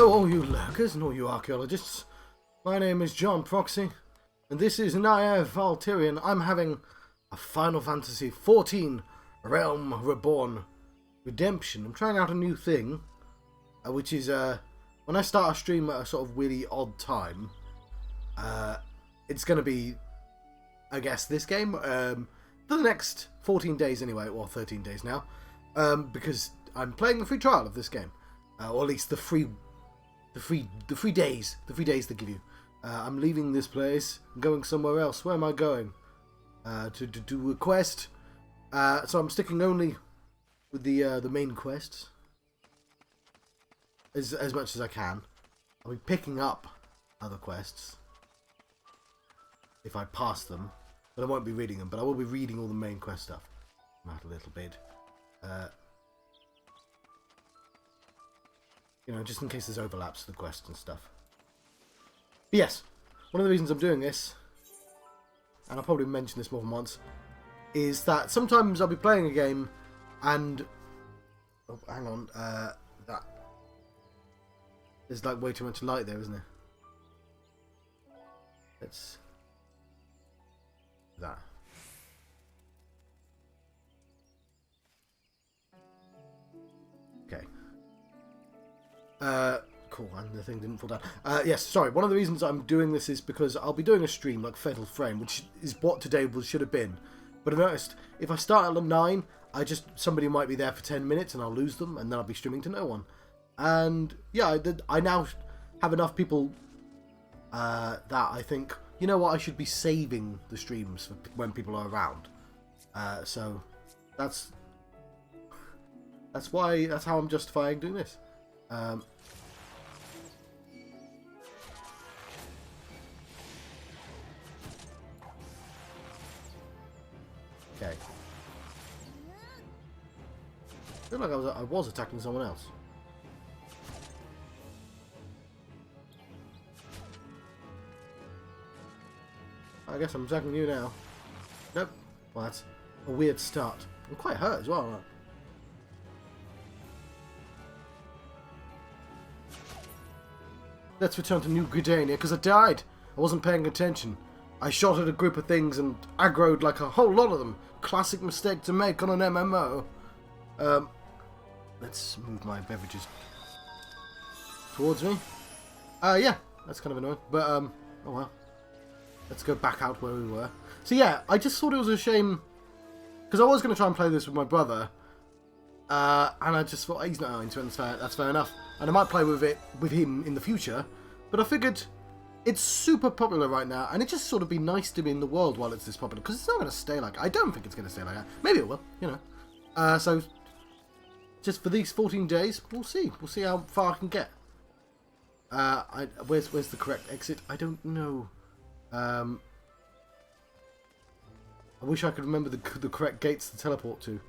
Hello all you lurkers and all you archaeologists. My name is John Proxy, and this is Naive Valtyrian. I'm having a Final Fantasy XIV Realm Reborn Redemption. I'm trying out a new thing, which is when I start a stream at a sort of really odd time, it's going to be, I guess, this game for the next 14 days anyway, or 13 days now, because I'm playing the free trial of this game, or at least the free days they give you. I'm leaving this place and going somewhere else. Where am I going? To do a quest. So I'm sticking only with the main quests as much as I can. I'll be picking up other quests if I pass them, but I won't be reading them. But I will be reading all the main quest stuff. Not a little bit. You know, just in case there's overlaps to the quests and stuff. But yes, one of the reasons I'm doing this, and I'll probably mention this more than once, is that sometimes I'll be playing a game and... Oh, hang on. That... There's like way too much light there, isn't there? Let's... That. Okay. Cool, and the thing didn't fall down. Yes, sorry, one of the reasons I'm doing this is because I'll be doing a stream like Fatal Frame, which is what today should have been. But I noticed, if I start at 9, somebody might be there for 10 minutes and I'll lose them, and then I'll be streaming to no one. And, yeah, I now have enough people that I think, you know what, I should be saving the streams for when people are around. So, that's how I'm justifying doing this. Okay. I feel like I was attacking someone else. I guess I'm attacking you now. Nope. Well, that's a weird start. I'm quite hurt as well, aren't I? Let's return to New Gridania, because I died. I wasn't paying attention. I shot at a group of things and aggroed like a whole lot of them. Classic mistake to make on an MMO. Let's move my beverages towards me. Yeah, that's kind of annoying. But, oh well. Let's go back out where we were. So yeah, I just thought it was a shame, because I was going to try and play this with my brother. And I just thought, he's not into it, that's fair enough. And I might play with him in the future. But I figured it's super popular right now, and it just sort of be nice to be in the world while it's this popular, because it's not going to stay like... I don't think it's going to stay like that. Maybe it will, you know. So, just for these 14 days, we'll see. We'll see how far I can get. Where's the correct exit? I don't know. I wish I could remember the correct gates to teleport to.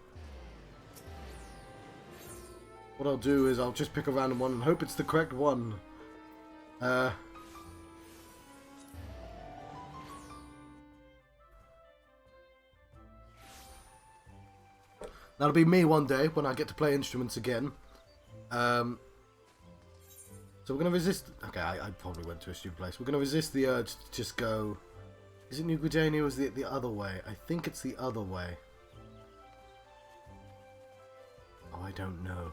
What I'll do is I'll just pick a random one and hope it's the correct one. That'll be me one day when I get to play instruments again. So we're going to resist... Okay, I probably went to a stupid place. We're going to resist the urge to just go... Is it New Gridania or is it the other way? I think it's the other way. Oh, I don't know.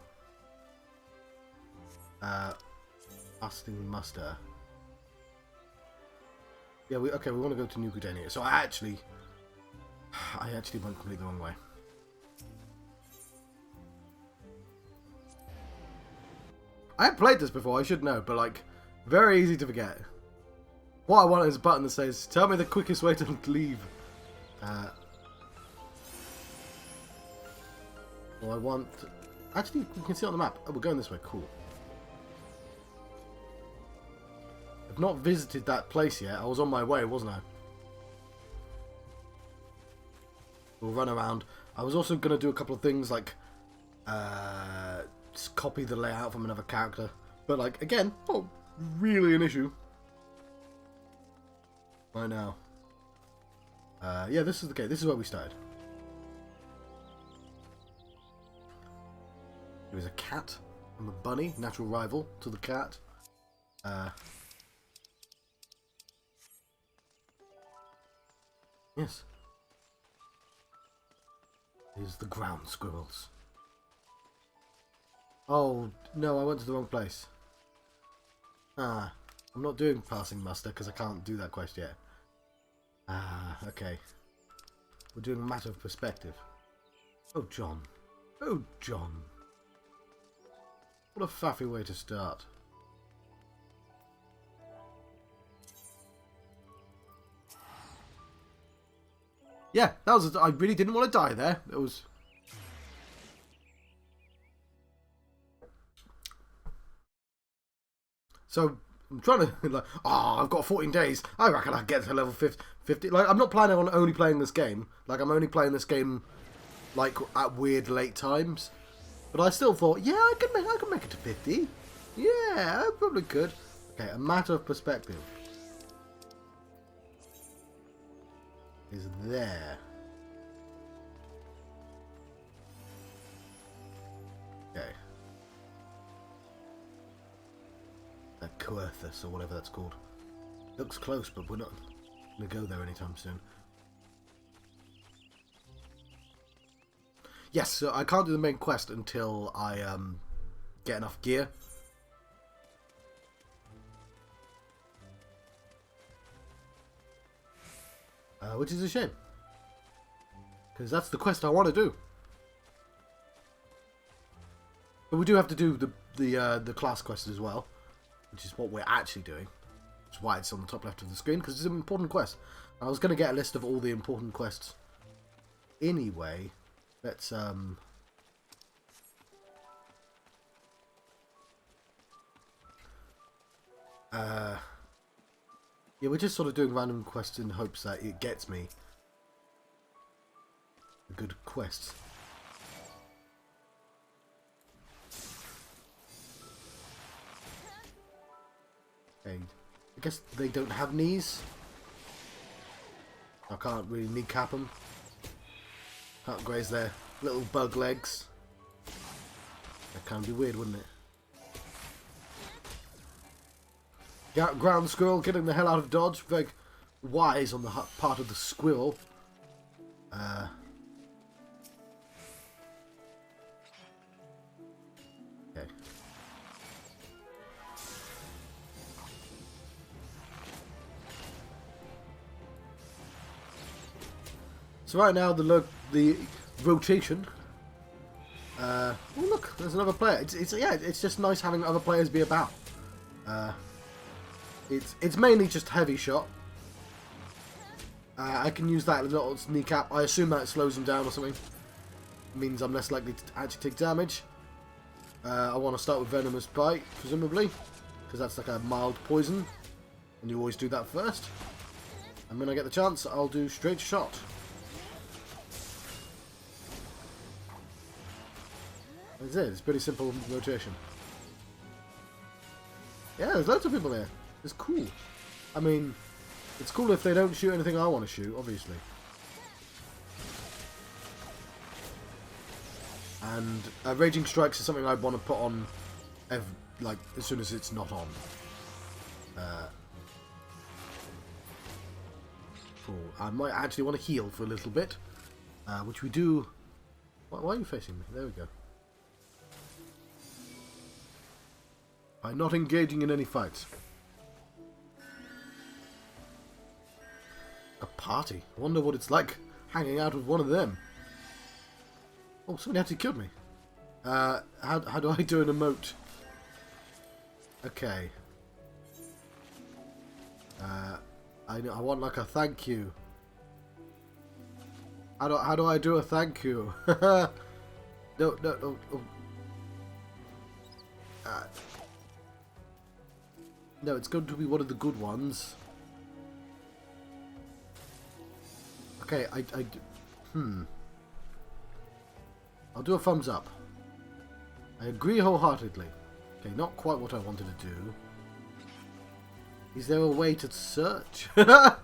Fasting muster. Yeah, we want to go to New Gridania. So I actually went completely the wrong way. I have played this before, I should know, but like, very easy to forget. What I want is a button that says, tell me the quickest way to leave. Well, I want... Actually, you can see it on the map. Oh, we're going this way, cool. I've not visited that place yet. I was on my way, wasn't I? We'll run around. I was also going to do a couple of things like... just copy the layout from another character. But like, again, not really an issue. Right now. Yeah, this is the gate. This is where we started. There is a cat and a bunny, natural rival to the cat. Yes. Here's the ground squirrels. Oh, no, I went to the wrong place. Ah, I'm not doing passing muster because I can't do that quest yet. Ah, okay. We're doing a matter of perspective. Oh, John. Oh, John. What a faffy way to start. Yeah, that was. I really didn't want to die there. It was. So I'm trying to like. Oh, I've got 14 days. I reckon I get to level 50. Like I'm not planning on only playing this game. Like I'm only playing this game, like at weird late times. But I still thought, yeah, I can make it to 50. Yeah, I probably could. Okay, a matter of perspective. Is there. Okay. Miqo'te, or whatever that's called. Looks close, but we're not going to go there anytime soon. Yes, so I can't do the main quest until I get enough gear. Which is a shame. Because that's the quest I want to do. But we do have to do the class quest as well. Which is what we're actually doing. Which is why it's on the top left of the screen. Because it's an important quest. I was going to get a list of all the important quests. Anyway, let's... yeah, we're just sort of doing random quests in hopes that it gets me a good quest. Okay, I guess they don't have knees. I can't really kneecap them. Can't graze their little bug legs. That can be weird, wouldn't it? Ground squirrel getting the hell out of dodge. Very wise on the part of the squirrel. Okay. So right now the rotation. Oh look, there's another player. It's just nice having other players be about. It's mainly just heavy shot. I can use that little kneecap. I assume that slows them down or something. It means I'm less likely to actually take damage. I want to start with venomous bite, presumably, because that's like a mild poison, and you always do that first. And when I get the chance, I'll do straight shot. That's it. It's pretty simple rotation. Yeah, there's loads of people here. It's cool. I mean, it's cool if they don't shoot anything I want to shoot, obviously. And Raging Strikes is something I want to put on, like, as soon as it's not on. Cool. I might actually want to heal for a little bit, which we do. Why are you facing me? There we go. By not engaging in any fights. A party? I wonder what it's like hanging out with one of them. Oh, somebody actually killed me. How do I do an emote? Okay. I want like a thank you. How do I do a thank you? No. Oh. No, it's going to be one of the good ones. Okay, I'll do a thumbs up. I agree wholeheartedly. Okay, not quite what I wanted to do. Is there a way to search? I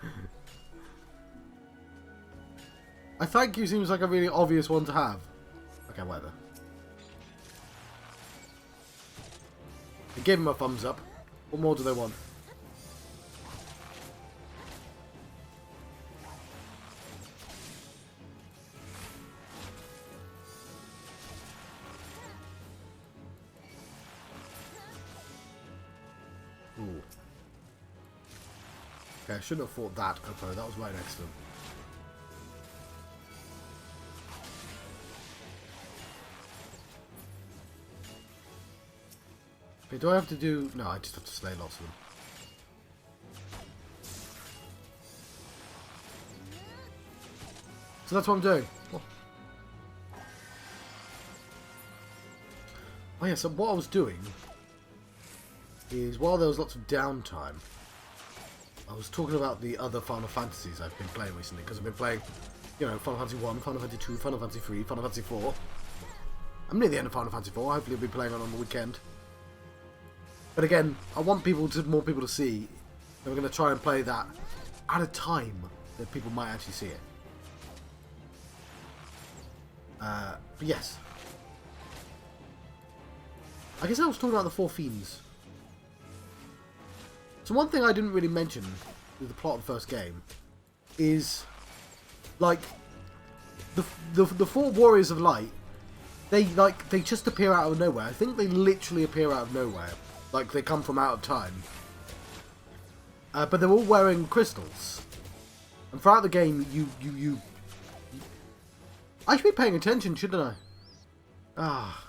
thank you seems like a really obvious one to have. Okay, whatever. I gave him a thumbs up. What more do they want? Ooh. Okay, I shouldn't have fought that Oppo. That was right next to him. Okay, do I have to do... No, I just have to slay lots of them. So that's what I'm doing. Oh yeah, so what I was doing is, while there was lots of downtime, I was talking about the other Final Fantasies I've been playing recently, because I've been playing, you know, Final Fantasy 1, Final Fantasy 2, Final Fantasy 3, Final Fantasy 4. I'm near the end of Final Fantasy 4, hopefully I'll be playing on the weekend. But again, I want more people to see, and we're going to try and play that at a time that people might actually see it. But yes. I guess I was talking about the Four Fiends. So one thing I didn't really mention with the plot of the first game is, like, the four Warriors of Light, they just appear out of nowhere. I think they literally appear out of nowhere. Like, they come from out of time. But they're all wearing crystals. And throughout the game, you... I should be paying attention, shouldn't I? Ah.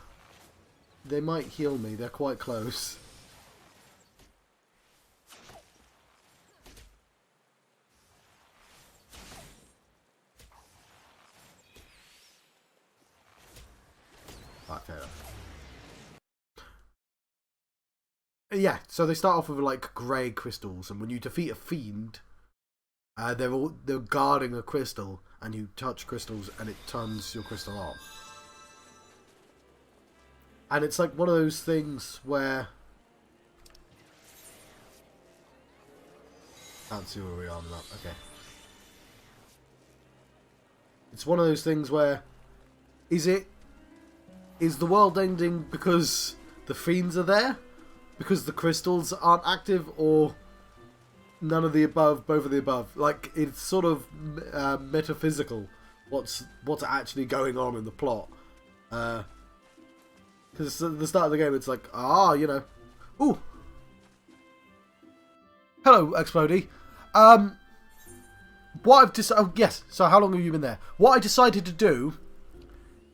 They might heal me. They're quite close. Right, fair enough. Yeah, so they start off with like grey crystals, and when you defeat a fiend, they're guarding a crystal, and you touch crystals, and it turns your crystal on. And it's like one of those things where... Can't see where we are now. Okay. It's one of those things where... Is the world ending because the fiends are there? Because the crystals aren't active? Or none of the above, both of the above? Like, it's sort of metaphysical. What's actually going on in the plot. Because at the start of the game, it's like, you know. Ooh. Hello, XIV. What I've decided... Oh, yes. So how long have you been there? What I decided to do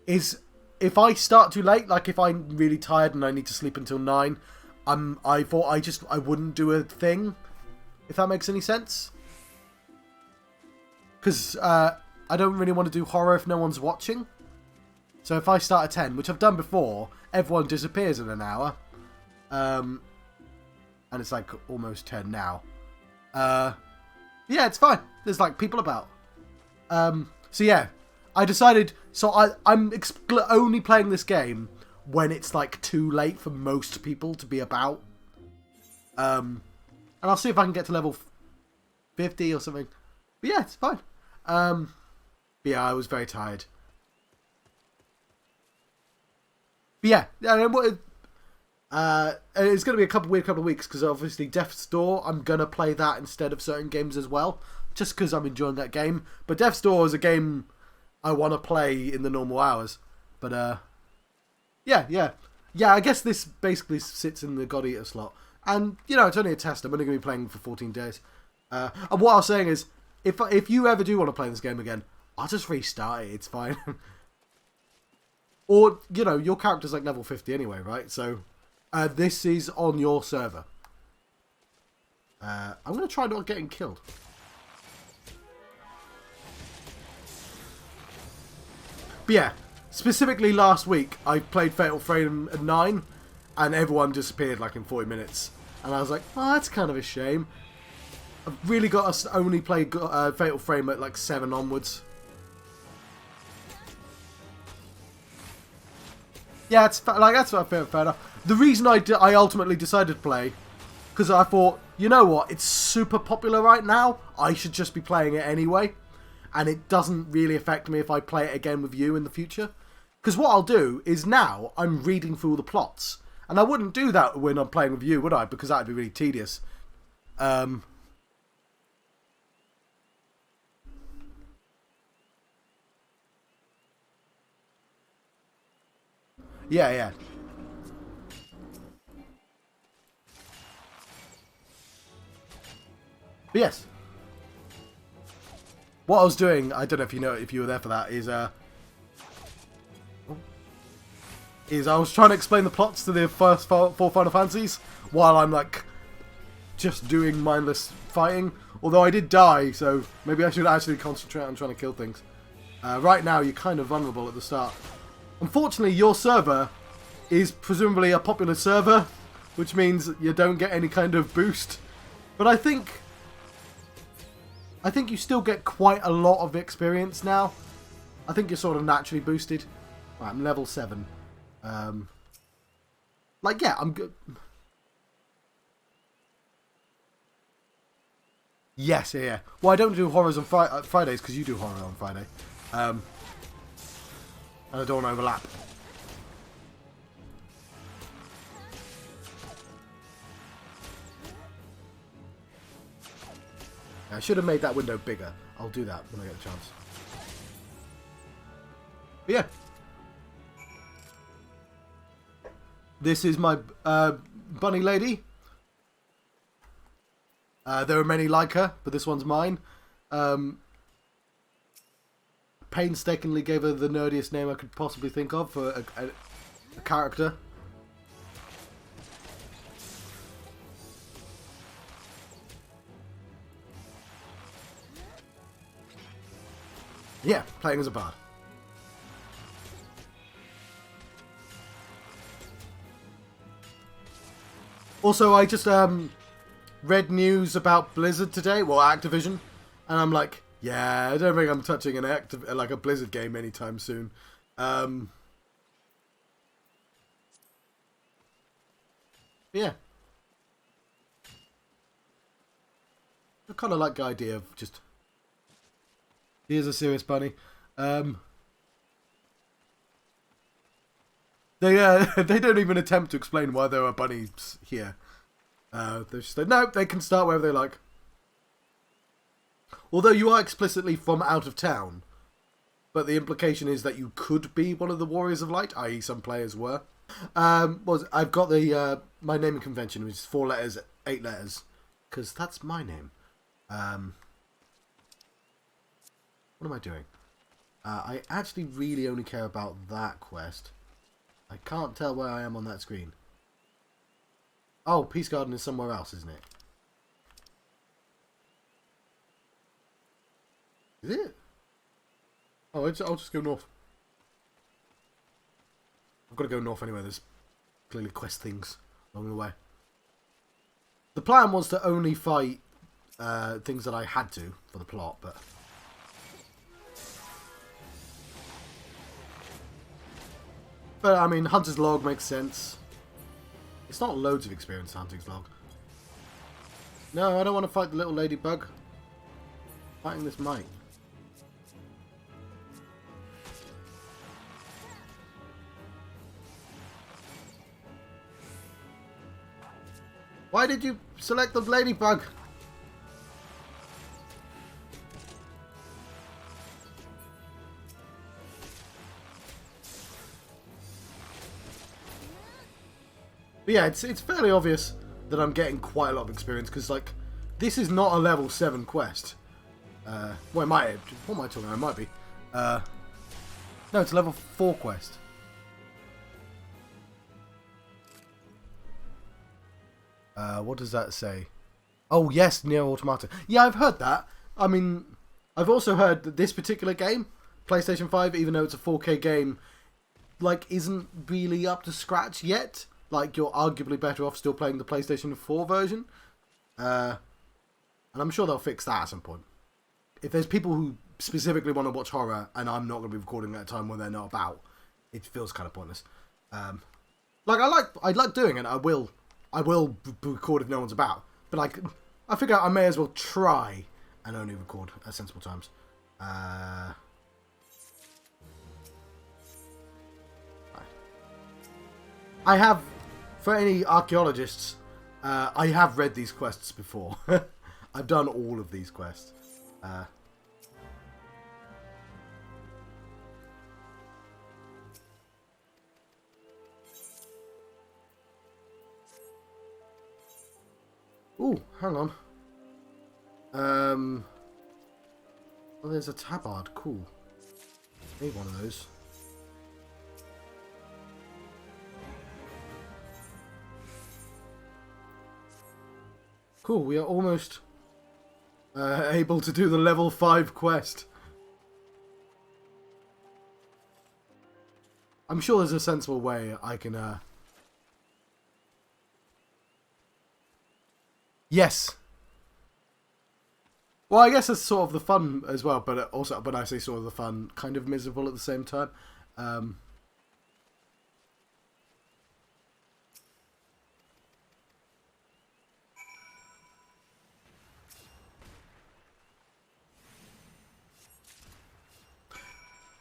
is, if I start too late, like if I'm really tired and I need to sleep until 9, I thought I wouldn't do a thing. If that makes any sense. Because I don't really want to do horror if no one's watching. So if I start at 10, which I've done before, everyone disappears in an hour. And it's like almost 10 now. Yeah, it's fine. There's like people about. So yeah, I decided... So I'm only playing this game when it's like too late for most people to be about. And I'll see if I can get to level 50 or something. But yeah, it's fine. But yeah, I was very tired. But yeah, it's going to be a weird couple of weeks, because obviously Death's Door, I'm going to play that instead of certain games as well, just because I'm enjoying that game. But Death's Door is a game I want to play in the normal hours. But yeah, I guess this basically sits in the God Eater slot. And, you know, it's only a test. I'm only going to be playing for 14 days. And what I was saying is, if you ever do want to play this game again, I'll just restart it. It's fine. Or, you know, your character's like level 50 anyway, right? So, this is on your server. I'm going to try not getting killed. But yeah, specifically last week, I played Fatal Frame 9, and everyone disappeared like in 40 minutes. And I was like, oh, that's kind of a shame. I've really got us to only play Fatal Frame at like 7 onwards. Yeah, it's like that's fair enough. The reason I ultimately decided to play, because I thought, you know what, it's super popular right now. I should just be playing it anyway, and it doesn't really affect me if I play it again with you in the future. Because what I'll do is now I'm reading through all the plots, And I wouldn't do that when I'm playing with you, would I? Because that would be really tedious. Yeah, yeah. But yes. What I was doing, I don't know if you know if you were there for that, is I was trying to explain the plots to the first 4 Final Fantasies while I'm like just doing mindless fighting. Although I did die, so maybe I should actually concentrate on trying to kill things. Right now, you're kind of vulnerable at the start. Unfortunately, your server is presumably a popular server, which means you don't get any kind of boost. But I think you still get quite a lot of experience now. I think you're sort of naturally boosted. Right, I'm level 7. Like, yeah, I'm good. Yes, yeah. Well, I don't do horrors on Fridays because you do horror on Friday. And I don't want to overlap. I should have made that window bigger. I'll do that when I get a chance. But yeah. This is my bunny lady. There are many like her, but this one's mine. Painstakingly gave her the nerdiest name I could possibly think of for a character. Yeah, playing as a bard. Also, I just read news about Blizzard today, well, Activision, and I'm like, yeah, I don't think I'm touching like a Blizzard game anytime soon. Yeah. I kind of like the idea of just, here's a serious bunny. They don't even attempt to explain why there are bunnies here. They just say, no, they can start wherever they like. Although you are explicitly from out of town, but the implication is that you could be one of the Warriors of Light, i.e. some players were. I've got the my naming convention, which is 4 letters, 8 letters, because that's my name. What am I doing? I actually really only care about that quest. I can't tell where I am on that screen. Oh, Peace Garden is somewhere else, isn't it? Is it? Oh, I'll just go north. I've got to go north anyway. There's clearly quest things along the way. The plan was to only fight things that I had to for the plot, but... But, I mean, Hunter's Log makes sense. It's not loads of experience, Hunter's Log. No, I don't want to fight the little ladybug. Fighting this mite. Why did you select the ladybug? But yeah, it's fairly obvious that I'm getting quite a lot of experience because, like, this is not a level 7 quest. Well, it might. What am I talking about? It might be. No, it's a level 4 quest. What does that say? Oh, yes, Nier Automata. Yeah, I've heard that. I mean, I've also heard that this particular game, PlayStation 5, even though it's a 4K game, like, isn't really up to scratch yet. Like, you're arguably better off still playing the PlayStation 4 version. And I'm sure they'll fix that at some point. If there's people who specifically want to watch horror, and I'm not going to be recording at a time when they're not about, it feels kind of pointless. Like, I like doing it. I will record if no one's about. But, like, I figure I may as well try and only record at sensible times. I have for any archaeologists, I have read these quests before. I've done all of these quests. Ooh, hang on. Well, there's a tabard. Cool. Need one of those. Cool, we are almost able to do the level 5 quest. I'm sure there's a sensible way I can... Yes! Well, I guess that's sort of the fun as well, but also, when I say sort of the fun, kind of miserable at the same time.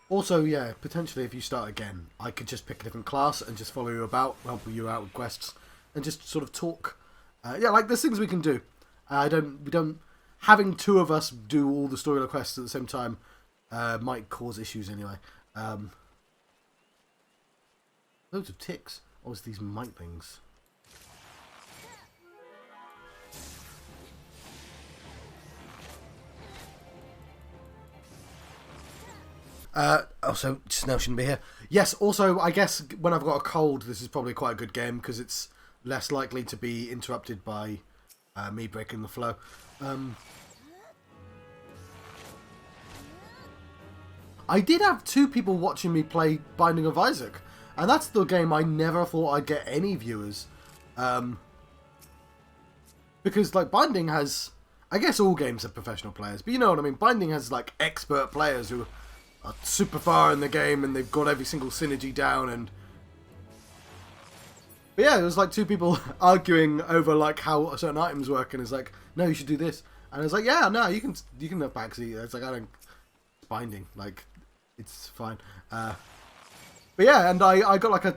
Also, yeah, potentially if you start again, I could just pick a different class and just follow you about, help you out with quests, and just sort of talk. Yeah, like there's things we can do. We don't. Having two of us do all the storyline quests at the same time might cause issues anyway. Loads of ticks. Oh, it's these mitlings. Also, Snell shouldn't be here. Yes, also, I guess when I've got a cold, this is probably quite a good game because it's less likely to be interrupted by me breaking the flow. I did have 2 people watching me play Binding of Isaac, and that's the game I never thought I'd get any viewers. Because, like, Binding has... I guess all games have professional players, but you know what I mean? Binding has, like, expert players who are super far in the game, and they've got every single synergy down, and... But yeah, it was like 2 people arguing over, like, how certain items work, and it's like, no, you should do this. And I was like, yeah, no, you can have backseat. It's like, I don't... It's Binding, like... It's fine. But yeah, and I got like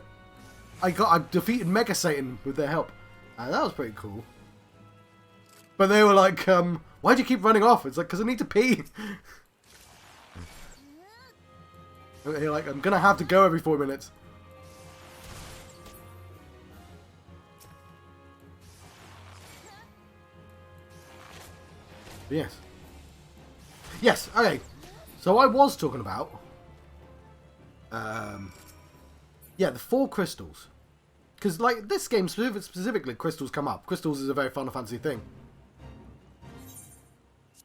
I defeated Mega Satan with their help. That was pretty cool. But they were like, why'd you keep running off? It's like, because I need to pee. You're like, I'm gonna have to go every 4 minutes. Yes. Yes, okay. So I was talking about... yeah, the 4 crystals. Because, like, this game specifically, crystals come up. Crystals is a very Final Fantasy thing.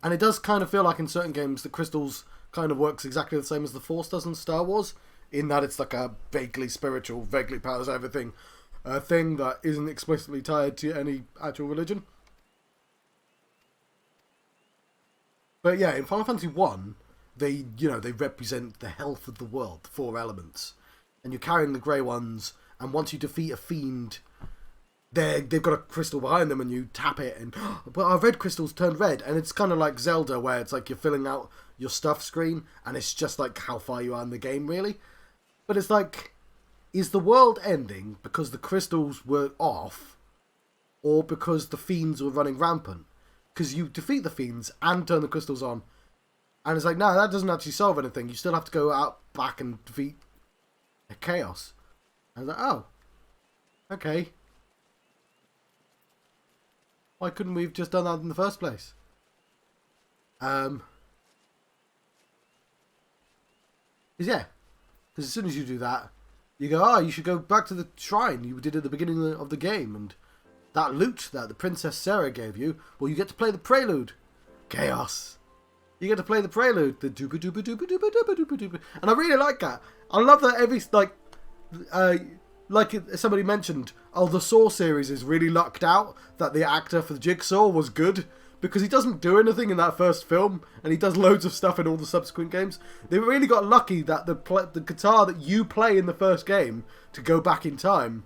And it does kind of feel like in certain games that crystals kind of works exactly the same as the Force does in Star Wars. In that it's like a vaguely spiritual, vaguely powers everything thing that isn't explicitly tied to any actual religion. But yeah, in Final Fantasy 1... They represent the health of the world, the 4 elements. And you're carrying the grey ones, and once you defeat a fiend, they've got a crystal behind them, and you tap it, and but our red crystals turned red, and it's kind of like Zelda, where it's like you're filling out your stuff screen, and it's just like how far you are in the game, really. But it's like, is the world ending because the crystals were off, or because the fiends were running rampant? Because you defeat the fiends and turn the crystals on, and it's like, no, that doesn't actually solve anything. You still have to go out back and defeat a chaos. And I was like, oh, okay. Why couldn't we have just done that in the first place? Because yeah, because as soon as you do that, you go, oh, you should go back to the shrine you did at the beginning of the game, and that loot that the Princess Sarah gave you, well, you get to play the prelude. Chaos. You get to play the prelude, the dooba dooba dooba dooba dooba dooba dooba, and I really like that. I love that every like somebody mentioned, oh, the Saw series is really lucked out that the actor for the Jigsaw was good because he doesn't do anything in that first film, and he does loads of stuff in all the subsequent games. They really got lucky that the guitar that you play in the first game to go back in time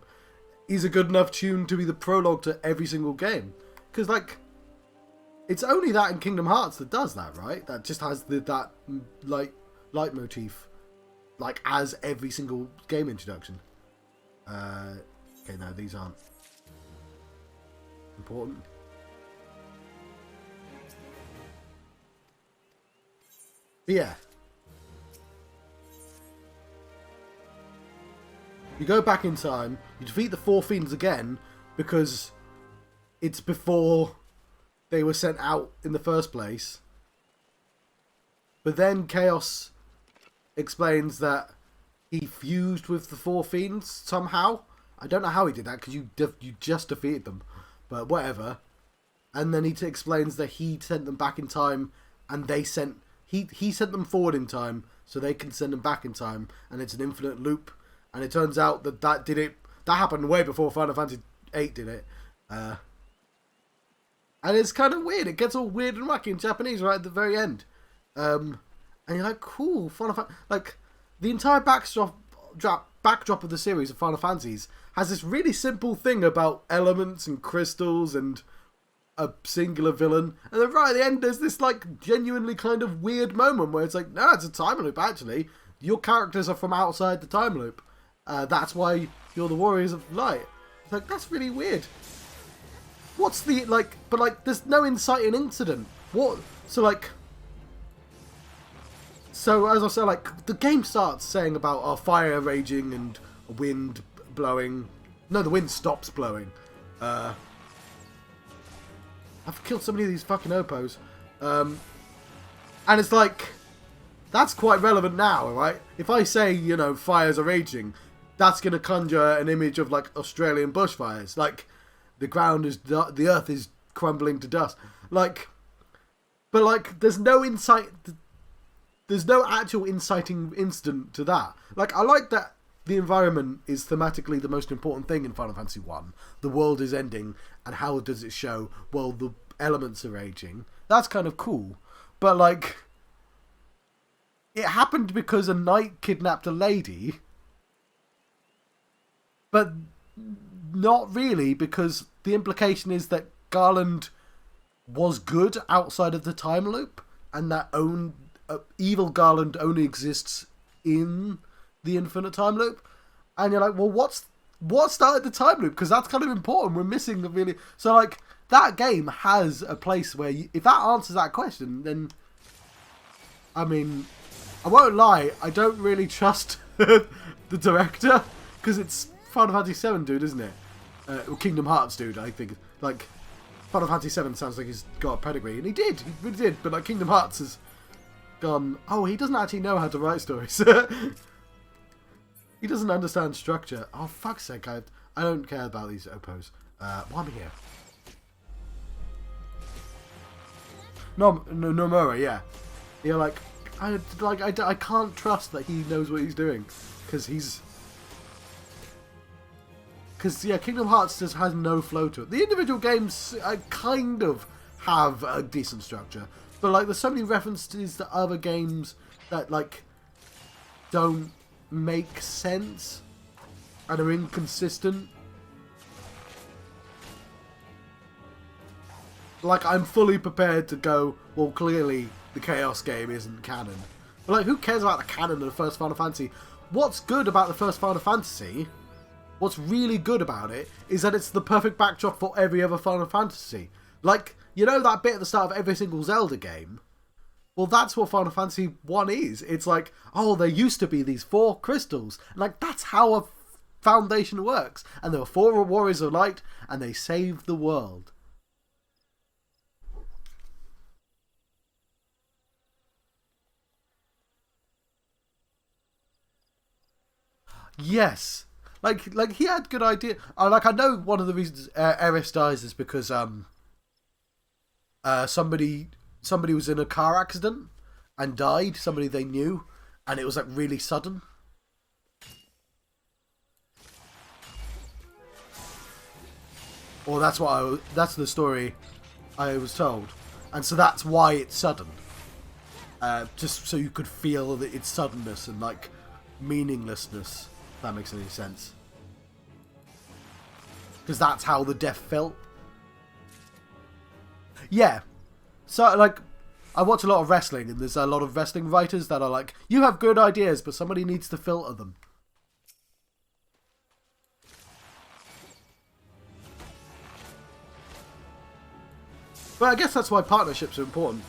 is a good enough tune to be the prologue to every single game, because like. It's only that in Kingdom Hearts that does that, right? That just has that leitmotif, like, as every single game introduction. Okay, no, these aren't important. But yeah. You go back in time, you defeat the 4 fiends again, because it's before they were sent out in the first place. But then Chaos explains that he fused with the 4 fiends somehow. I don't know how he did that, because you just defeated them. But whatever. And then he explains that he sent them back in time, and they sent... He sent them forward in time, so they can send them back in time, and it's an infinite loop. And it turns out that that happened way before Final Fantasy VIII did it. And it's kind of weird. It gets all weird and wacky in Japanese right at the very end. And you're like, cool, Final Fantasy. Like, the entire backdrop of the series of Final Fantasies has this really simple thing about elements and crystals and a singular villain. And then right at the end, there's this, like, genuinely kind of weird moment where it's like, no, it's a time loop, actually. Your characters are from outside the time loop. That's why you're the Warriors of Light. It's like, that's really weird. What's the, like... But, like, there's no inciting incident. What? So, like... So, as I said, like, the game starts saying about fire raging and wind blowing. No, the wind stops blowing. I've killed so many of these fucking Opos. And it's like... That's quite relevant now, right? If I say, you know, fires are raging, that's going to conjure an image of, like, Australian bushfires. Like, the ground is... The earth is crumbling to dust. Like... But, like, there's no insight... There's no actual inciting incident to that. Like, I like that the environment is thematically the most important thing in Final Fantasy 1. The world is ending, and how does it show? Well, the elements are raging. That's kind of cool. But, like... It happened because a knight kidnapped a lady. But not really, because the implication is that Garland was good outside of the time loop, and that evil Garland only exists in the infinite time loop. And you're like, well, what started the time loop? Because that's kind of important. We're missing the really... So, like, that game has a place where... if that answers that question, then... I mean... I won't lie, I don't really trust the director, because it's Final Fantasy VII dude, isn't it? Or Kingdom Hearts dude, I think. Like, Final Fantasy VII sounds like he's got a pedigree, and he really did, but like Kingdom Hearts has gone, oh, he doesn't actually know how to write stories. He doesn't understand structure. Oh, fuck's sake, I don't care about these Opos. Why am I here? Nomura, yeah. You're like... I can't trust that he knows what he's doing, because yeah, Kingdom Hearts just has no flow to it. The individual games kind of have a decent structure, but like there's so many references to other games that like don't make sense and are inconsistent. Like, I'm fully prepared to go, well, clearly the Chaos game isn't canon. But, like, who cares about the canon of the first Final Fantasy? What's good about the first Final Fantasy, what's really good about it, is that it's the perfect backdrop for every other Final Fantasy. Like, you know that bit at the start of every single Zelda game? Well, that's what Final Fantasy 1 is. It's like, oh, there used to be these 4 crystals. And, like, that's how a foundation works. And there were 4 Warriors of Light, and they saved the world. Yes, like he had good idea. Like I know one of the reasons Eris dies is because somebody was in a car accident and died. Somebody they knew, and it was like really sudden. Or that's that's the story I was told, and so that's why it's sudden. Just so you could feel that its suddenness and like meaninglessness. If that makes any sense. Because that's how the death felt. Yeah. So, like, I watch a lot of wrestling, and there's a lot of wrestling writers that are like, you have good ideas, but somebody needs to filter them. But I guess that's why partnerships are important.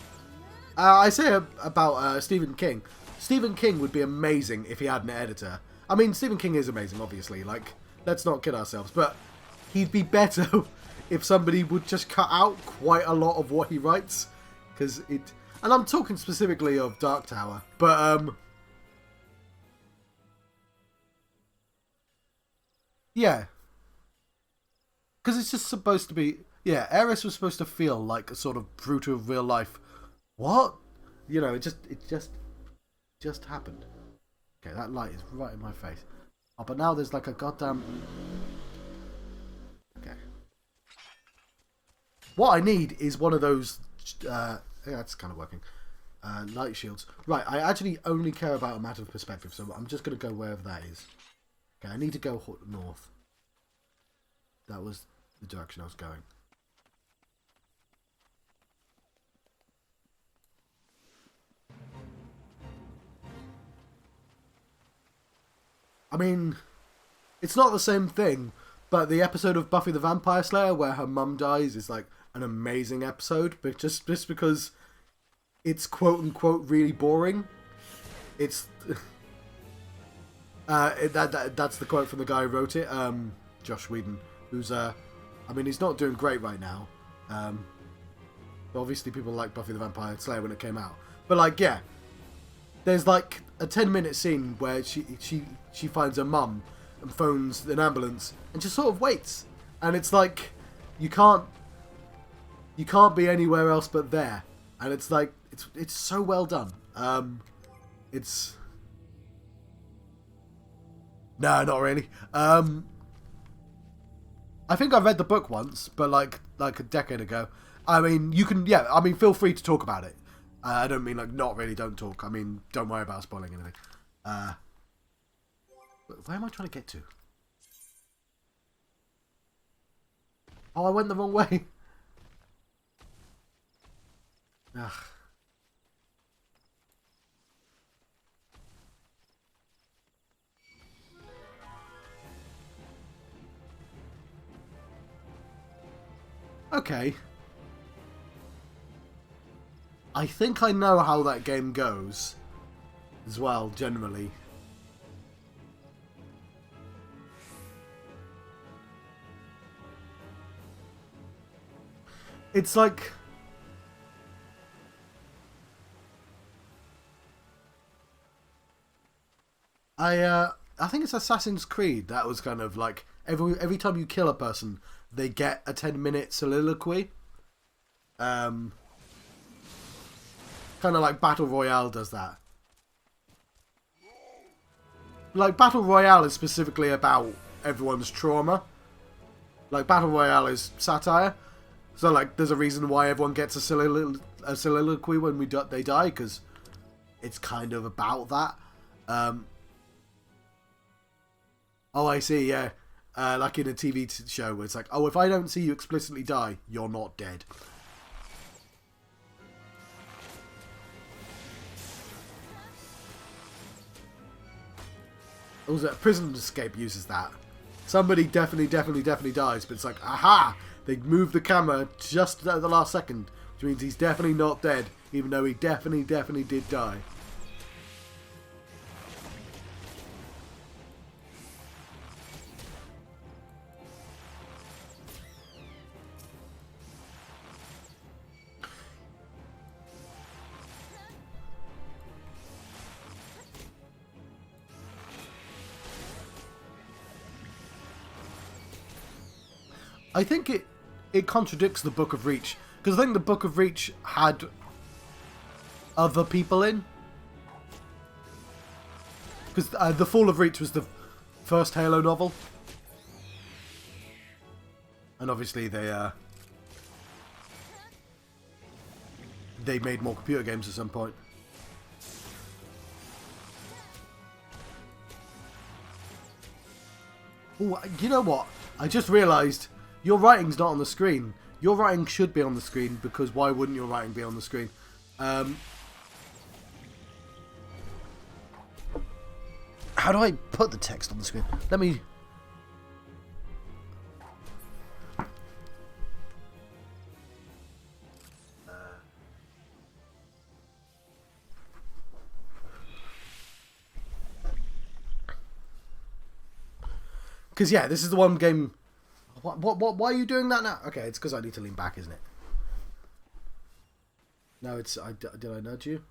I say about Stephen King. Stephen King would be amazing if he had an editor. I mean, Stephen King is amazing, obviously. Like, let's not kid ourselves. But he'd be better if somebody would just cut out quite a lot of what he writes. Because it... And I'm talking specifically of Dark Tower. But, yeah. Because it's just supposed to be... Yeah, Eris was supposed to feel like a sort of brutal real life. What? You know, it just happened. Okay, that light is right in my face. Oh, but now there's like a goddamn... Okay. What I need is one of those... yeah, that's kind of working. Light shields. Right, I actually only care about a matter of perspective, so I'm just going to go wherever that is. Okay, I need to go north. That was the direction I was going. I mean, it's not the same thing, but the episode of Buffy the Vampire Slayer where her mum dies is like an amazing episode, but just because it's quote-unquote really boring. It's... that's the quote from the guy who wrote it, Josh Whedon, who's, I mean, he's not doing great right now. But obviously people like Buffy the Vampire Slayer when it came out. But, like, yeah. There's, like, a 10-minute scene where she finds her mum and phones an ambulance and just sort of waits. And it's like, you can't be anywhere else but there. And it's like, it's so well done. It's... No, not really. I think I read the book once, but like a decade ago. I mean, you can, yeah, I mean, feel free to talk about it. I don't mean like not really, don't talk. I mean, don't worry about spoiling anything. Where am I trying to get to? Oh, I went the wrong way. Ugh. Okay. I think I know how that game goes as well, generally. It's like... I think it's Assassin's Creed. That was kind of like every time you kill a person, they get a 10-minute soliloquy. Kind of like Battle Royale does that. Like, Battle Royale is specifically about everyone's trauma. Like, Battle Royale is satire. So, like, there's a reason why everyone gets a soliloquy when they die, because it's kind of about that. Oh, I see, yeah. Like in a TV show where it's like, oh, if I don't see you explicitly die, you're not dead. Also, Prison Escape uses that. Somebody definitely dies, but it's like, aha! They moved the camera just at the last second, which means he's definitely not dead, even though he definitely did die. I think it contradicts the Book of Reach, because I think the Book of Reach had other people in. Because The Fall of Reach was the first Halo novel. And obviously they made more computer games at some point. Oh, you know what? I just realised... Your writing's not on the screen. Your writing should be on the screen, because why wouldn't your writing be on the screen? How do I put the text on the screen? Let me... Because, yeah, this is the one game... Why are you doing that now? Okay, it's because I need to lean back, isn't it? No, it's... Did I nudge you?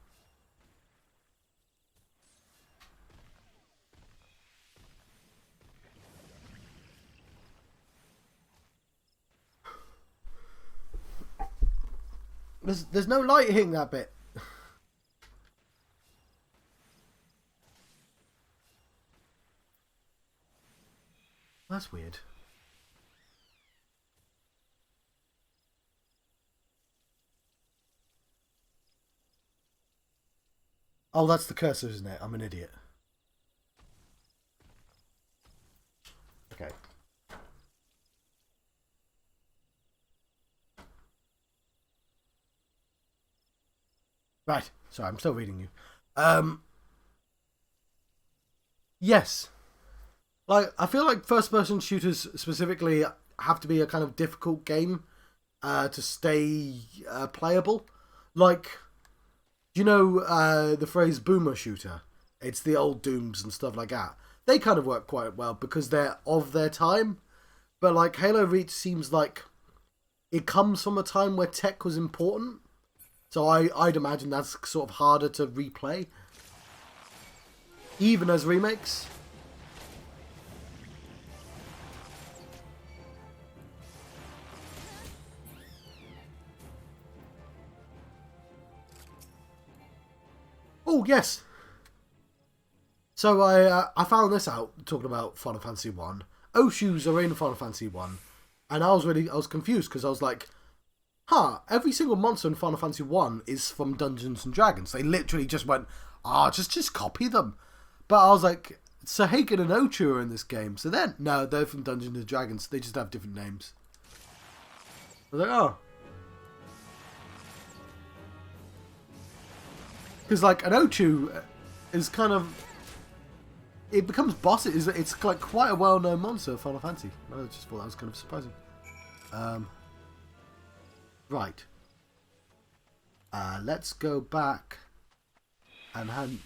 There's no light hitting that bit. That's weird. Oh, that's the cursor, isn't it? I'm an idiot. Okay. Right. Sorry, I'm still reading you. Yes. Like, I feel like first-person shooters specifically have to be a kind of difficult game to stay playable. Like, you know the phrase boomer shooter? It's the old Dooms and stuff like that. They kind of work quite well because they're of their time. But, like, Halo Reach seems like it comes from a time where tech was important. So I'd imagine that's sort of harder to replay. Even as remakes. Oh, yes. So I found this out, talking about Final Fantasy 1. Oshus are in Final Fantasy 1. And I was confused because I was like, every single monster in Final Fantasy 1 is from Dungeons and Dragons. They literally just went, just copy them. But I was like, Sahagan and Ochu are in this game. So then, no, they're from Dungeons and Dragons. They just have different names. I was like, oh. Because, like, an Ochu is kind of... It becomes boss. It's like quite a well-known monster of Final Fantasy. I just thought that was kind of surprising. Right. Let's go back and hand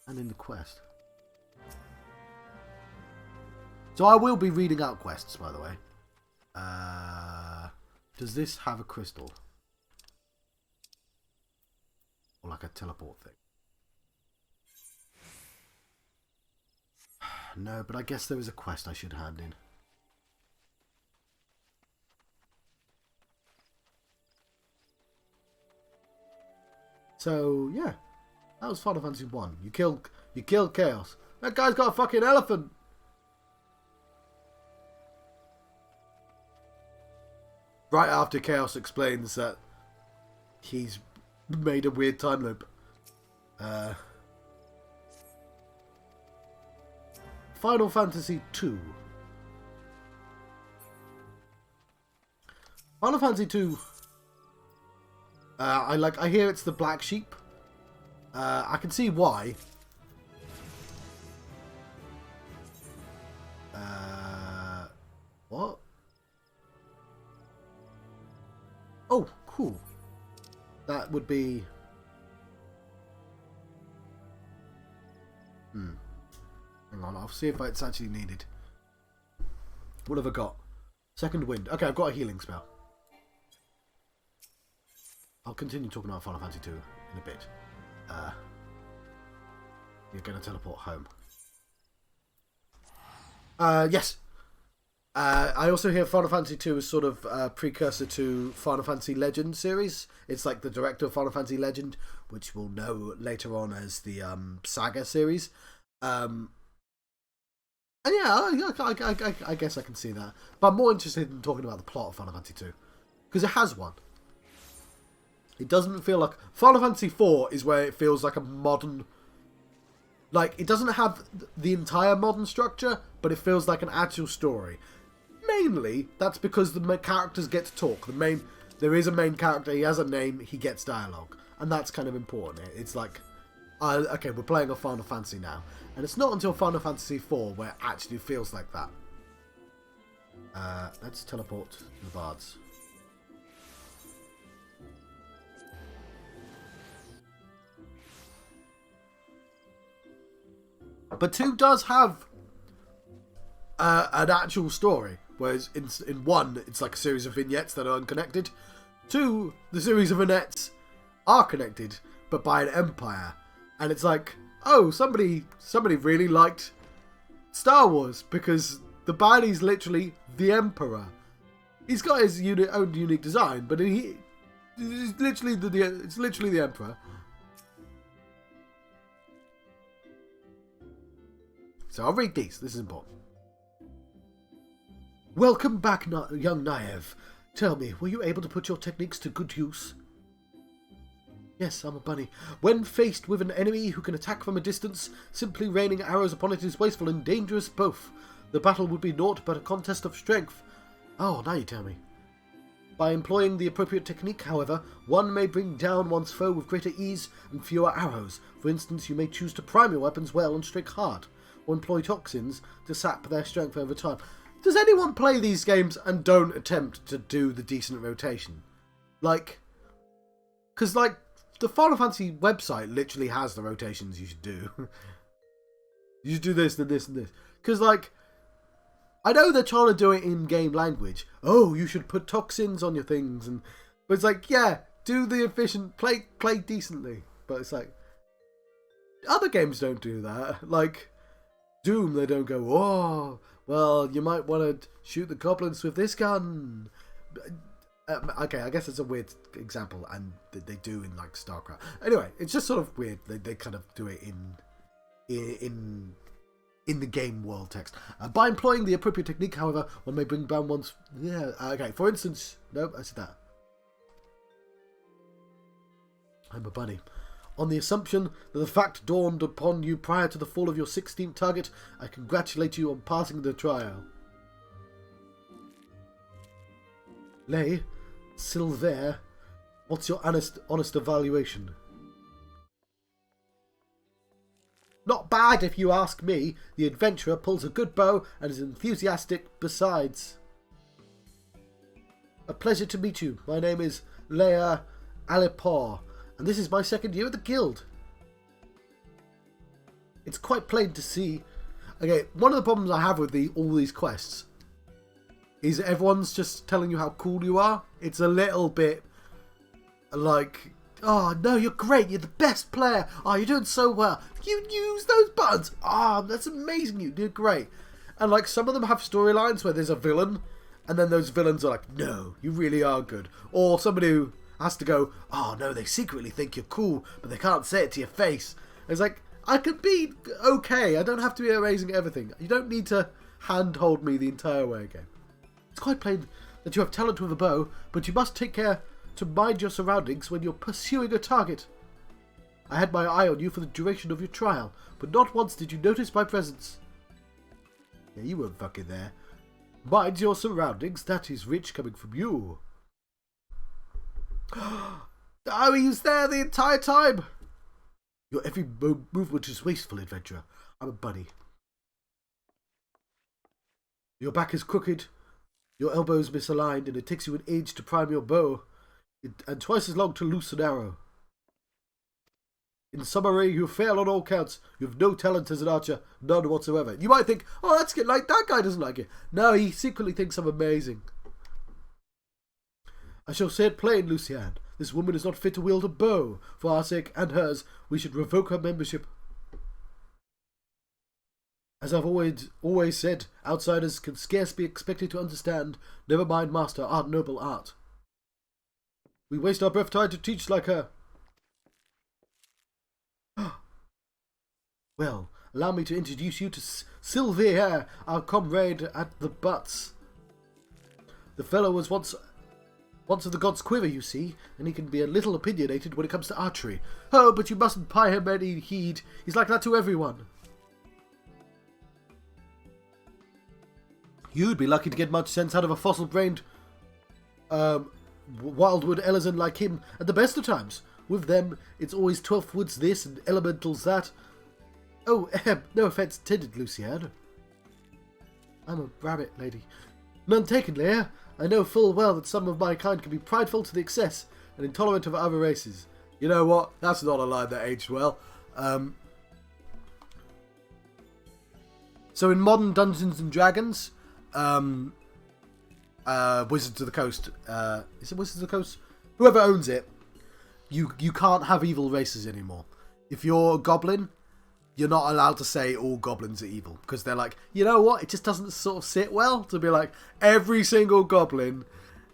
in the quest. So I will be reading out quests, by the way. Does this have a crystal? Or like a teleport thing? No, but I guess there is a quest I should hand in. So, yeah. That was Final Fantasy 1. You killed Chaos. That guy's got a fucking elephant! Right after Chaos explains that he's made a weird time loop. Final Fantasy 2. Final Fantasy 2. I hear it's the black sheep. I can see why. What? Oh, cool. That would be... Hang on, I'll see if it's actually needed. What have I got? Second wind. Okay, I've got a healing spell. I'll continue talking about Final Fantasy 2 in a bit. You're going to teleport home. Yes. I also hear Final Fantasy 2 is sort of a precursor to Final Fantasy Legend series. It's like the director of Final Fantasy Legend, which we'll know later on as the Saga series. And yeah, I guess I can see that. But I'm more interested in talking about the plot of Final Fantasy 2. Because it has one. It doesn't feel like... Final Fantasy 4 is where it feels like a modern... Like, it doesn't have the entire modern structure, but it feels like an actual story. Mainly, that's because the characters get to talk. There is a main character, he has a name, he gets dialogue. And that's kind of important. It's like... okay, we're playing a Final Fantasy now. And it's not until Final Fantasy IV where it actually feels like that. Let's teleport to the bards. But 2 does have an actual story. Whereas in 1, it's like a series of vignettes that are unconnected. 2, the series of vignettes are connected, but by an empire. And it's like, oh, somebody really liked Star Wars because the baddie's literally the Emperor. He's got his own unique design, but it's literally the Emperor. So I'll read these. This is important. Welcome back, young Naive. Tell me, were you able to put your techniques to good use? Yes, I'm a bunny. When faced with an enemy who can attack from a distance, simply raining arrows upon it is wasteful and dangerous both. The battle would be naught but a contest of strength. Oh, now you tell me. By employing the appropriate technique, however, one may bring down one's foe with greater ease and fewer arrows. For instance, you may choose to prime your weapons well and strike hard, or employ toxins to sap their strength over time. Does anyone play these games and don't attempt to do the decent rotation? Like, because like, the Final Fantasy website literally has the rotations you should do. You should do this, then this, and this. Because, like, I know they're trying to do it in game language. Oh, you should put toxins on your things, but it's like, yeah, do the efficient play decently. But it's like, other games don't do that. Like Doom, they don't go, oh, well, you might want to shoot the goblins with this gun. Okay, I guess it's a weird example, and they do in like StarCraft. Anyway, it's just sort of weird. They kind of do it in the game world text. By employing the appropriate technique, however, one may bring down one's... Yeah, okay, for instance... Nope, I said that. I'm a bunny. On the assumption that the fact dawned upon you prior to the fall of your 16th target, I congratulate you on passing the trial. Lay, Silver, what's your honest evaluation? Not bad if you ask me. The adventurer pulls a good bow and is enthusiastic besides. A pleasure to meet you. My name is Leia Alipor, and this is my 2nd year at the guild. It's quite plain to see. Okay, one of the problems I have with all these quests is everyone's just telling you how cool you are. It's a little bit like, oh no, you're great, you're the best player, oh, you're doing so well, you use those buttons, oh, that's amazing, you did great. And like, some of them have storylines where there's a villain, and then those villains are like, no, you really are good. Or somebody who has to go, oh no, they secretly think you're cool, but they can't say it to your face. It's like, I can be okay, I don't have to be erasing everything. You don't need to handhold me the entire way again. It's quite plain that you have talent with a bow, but you must take care to mind your surroundings when you're pursuing a target. I had my eye on you for the duration of your trial, but not once did you notice my presence. Yeah, you weren't fucking there. Mind your surroundings, that is rich coming from you. Oh, he was there the entire time. Your every movement is wasteful, adventurer. I'm a bunny. Your back is crooked, your elbows misaligned, and it takes you an age to prime your bow, and twice as long to loose an arrow. In summary, you fail on all counts. You have no talent as an archer, none whatsoever. You might think, oh, that's good, like, that guy doesn't like it. No, he secretly thinks I'm amazing. I shall say it plain, Lucian. This woman is not fit to wield a bow. For our sake and hers, we should revoke her membership. As I've always said, outsiders can scarce be expected to understand, never mind master our noble art. We waste our breath trying to teach like her. Well, allow me to introduce you to Sylvier, our comrade at the butts. The fellow was once of the god's quiver, you see, and he can be a little opinionated when it comes to archery. Oh, but you mustn't pay him any heed. He's like that to everyone. You'd be lucky to get much sense out of a fossil-brained wildwood elezen like him at the best of times. With them, it's always 12th woods this and elementals that. Oh, no offence intended, Lucian. I'm a rabbit, lady. None taken, Leia. I know full well that some of my kind can be prideful to the excess and intolerant of other races. You know what? That's not a line that aged well. So in modern Dungeons and Dragons, Wizards of the Coast, is it Wizards of the Coast? Whoever owns it, you can't have evil races anymore. If you're a goblin, you're not allowed to say all goblins are evil, because they're like, you know what? It just doesn't sort of sit well to be like every single goblin,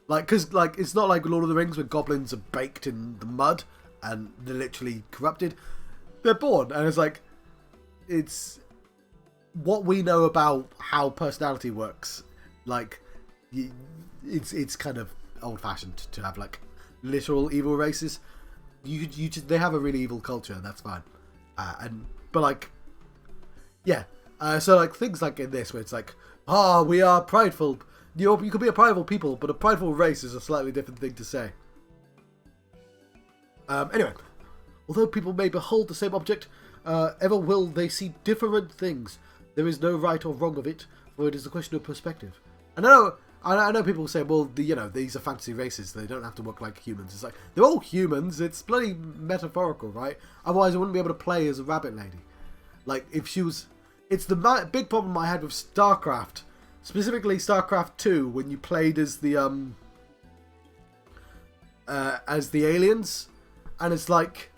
like, because like it's not like Lord of the Rings where goblins are baked in the mud and they're literally corrupted. They're born, and it's like, it's what we know about how personality works. Like, it's kind of old fashioned to have like literal evil races. They have a really evil culture. That's fine, but like, yeah. So like things like in this where it's like, we are prideful. You could be a prideful people, but a prideful race is a slightly different thing to say. Anyway, although people may behold the same object, ever will they see different things. There is no right or wrong of it, for it is a question of perspective. I know people say, well, these are fantasy races. They don't have to work like humans. It's like, they're all humans. It's bloody metaphorical, right? Otherwise, I wouldn't be able to play as a rabbit lady. Like, if she was... It's the big problem I had with StarCraft. Specifically, StarCraft 2, when you played as the aliens. And it's like,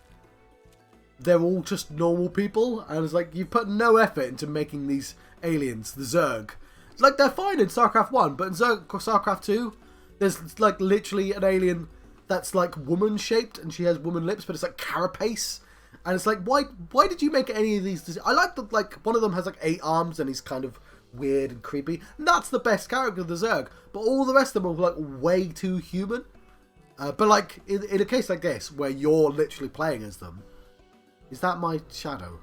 they're all just normal people. And it's like, you put no effort into making these aliens, the Zerg. Like, they're fine in StarCraft 1, but in StarCraft 2, there's, like, literally an alien that's, like, woman-shaped, and she has woman lips, but it's, like, carapace. And it's like, why did you make any of these... I like that, like, one of them has, like, 8 arms, and he's kind of weird and creepy. And that's the best character of the Zerg. But all the rest of them are, like, way too human. But, like, in a case like this, where you're literally playing as them, is that my shadow?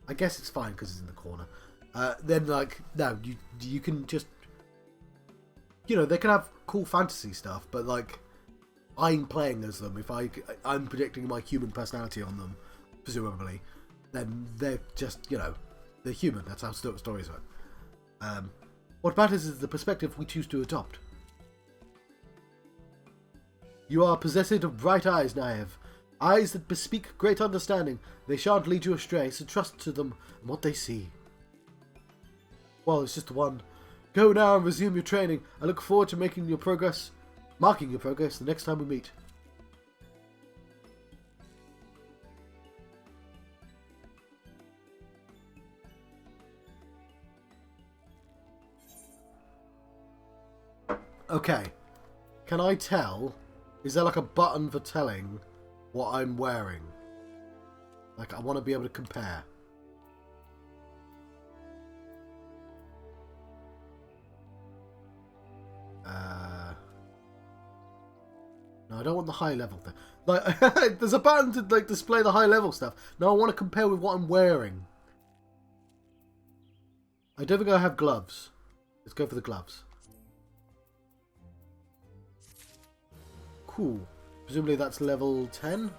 I guess it's fine, because it's in the corner. Then, like, no, you can just... they can have cool fantasy stuff, but, like, I'm playing as them. If I'm projecting my human personality on them, presumably, then they're just, they're human. That's how stories work. What matters is the perspective we choose to adopt. You are possessed of bright eyes, Naive. Eyes that bespeak great understanding. They shan't lead you astray, so trust to them and what they see. Well, it's just one. Go now and resume your training. I look forward to marking your progress the next time we meet. Okay. Can I tell? Is there like a button for telling what I'm wearing? Like, I want to be able to compare. No, I don't want the high level thing. Like, there's a button to like display the high level stuff. No, I want to compare with what I'm wearing. I don't think I have gloves. Let's go for the gloves. Cool. Presumably that's level 10.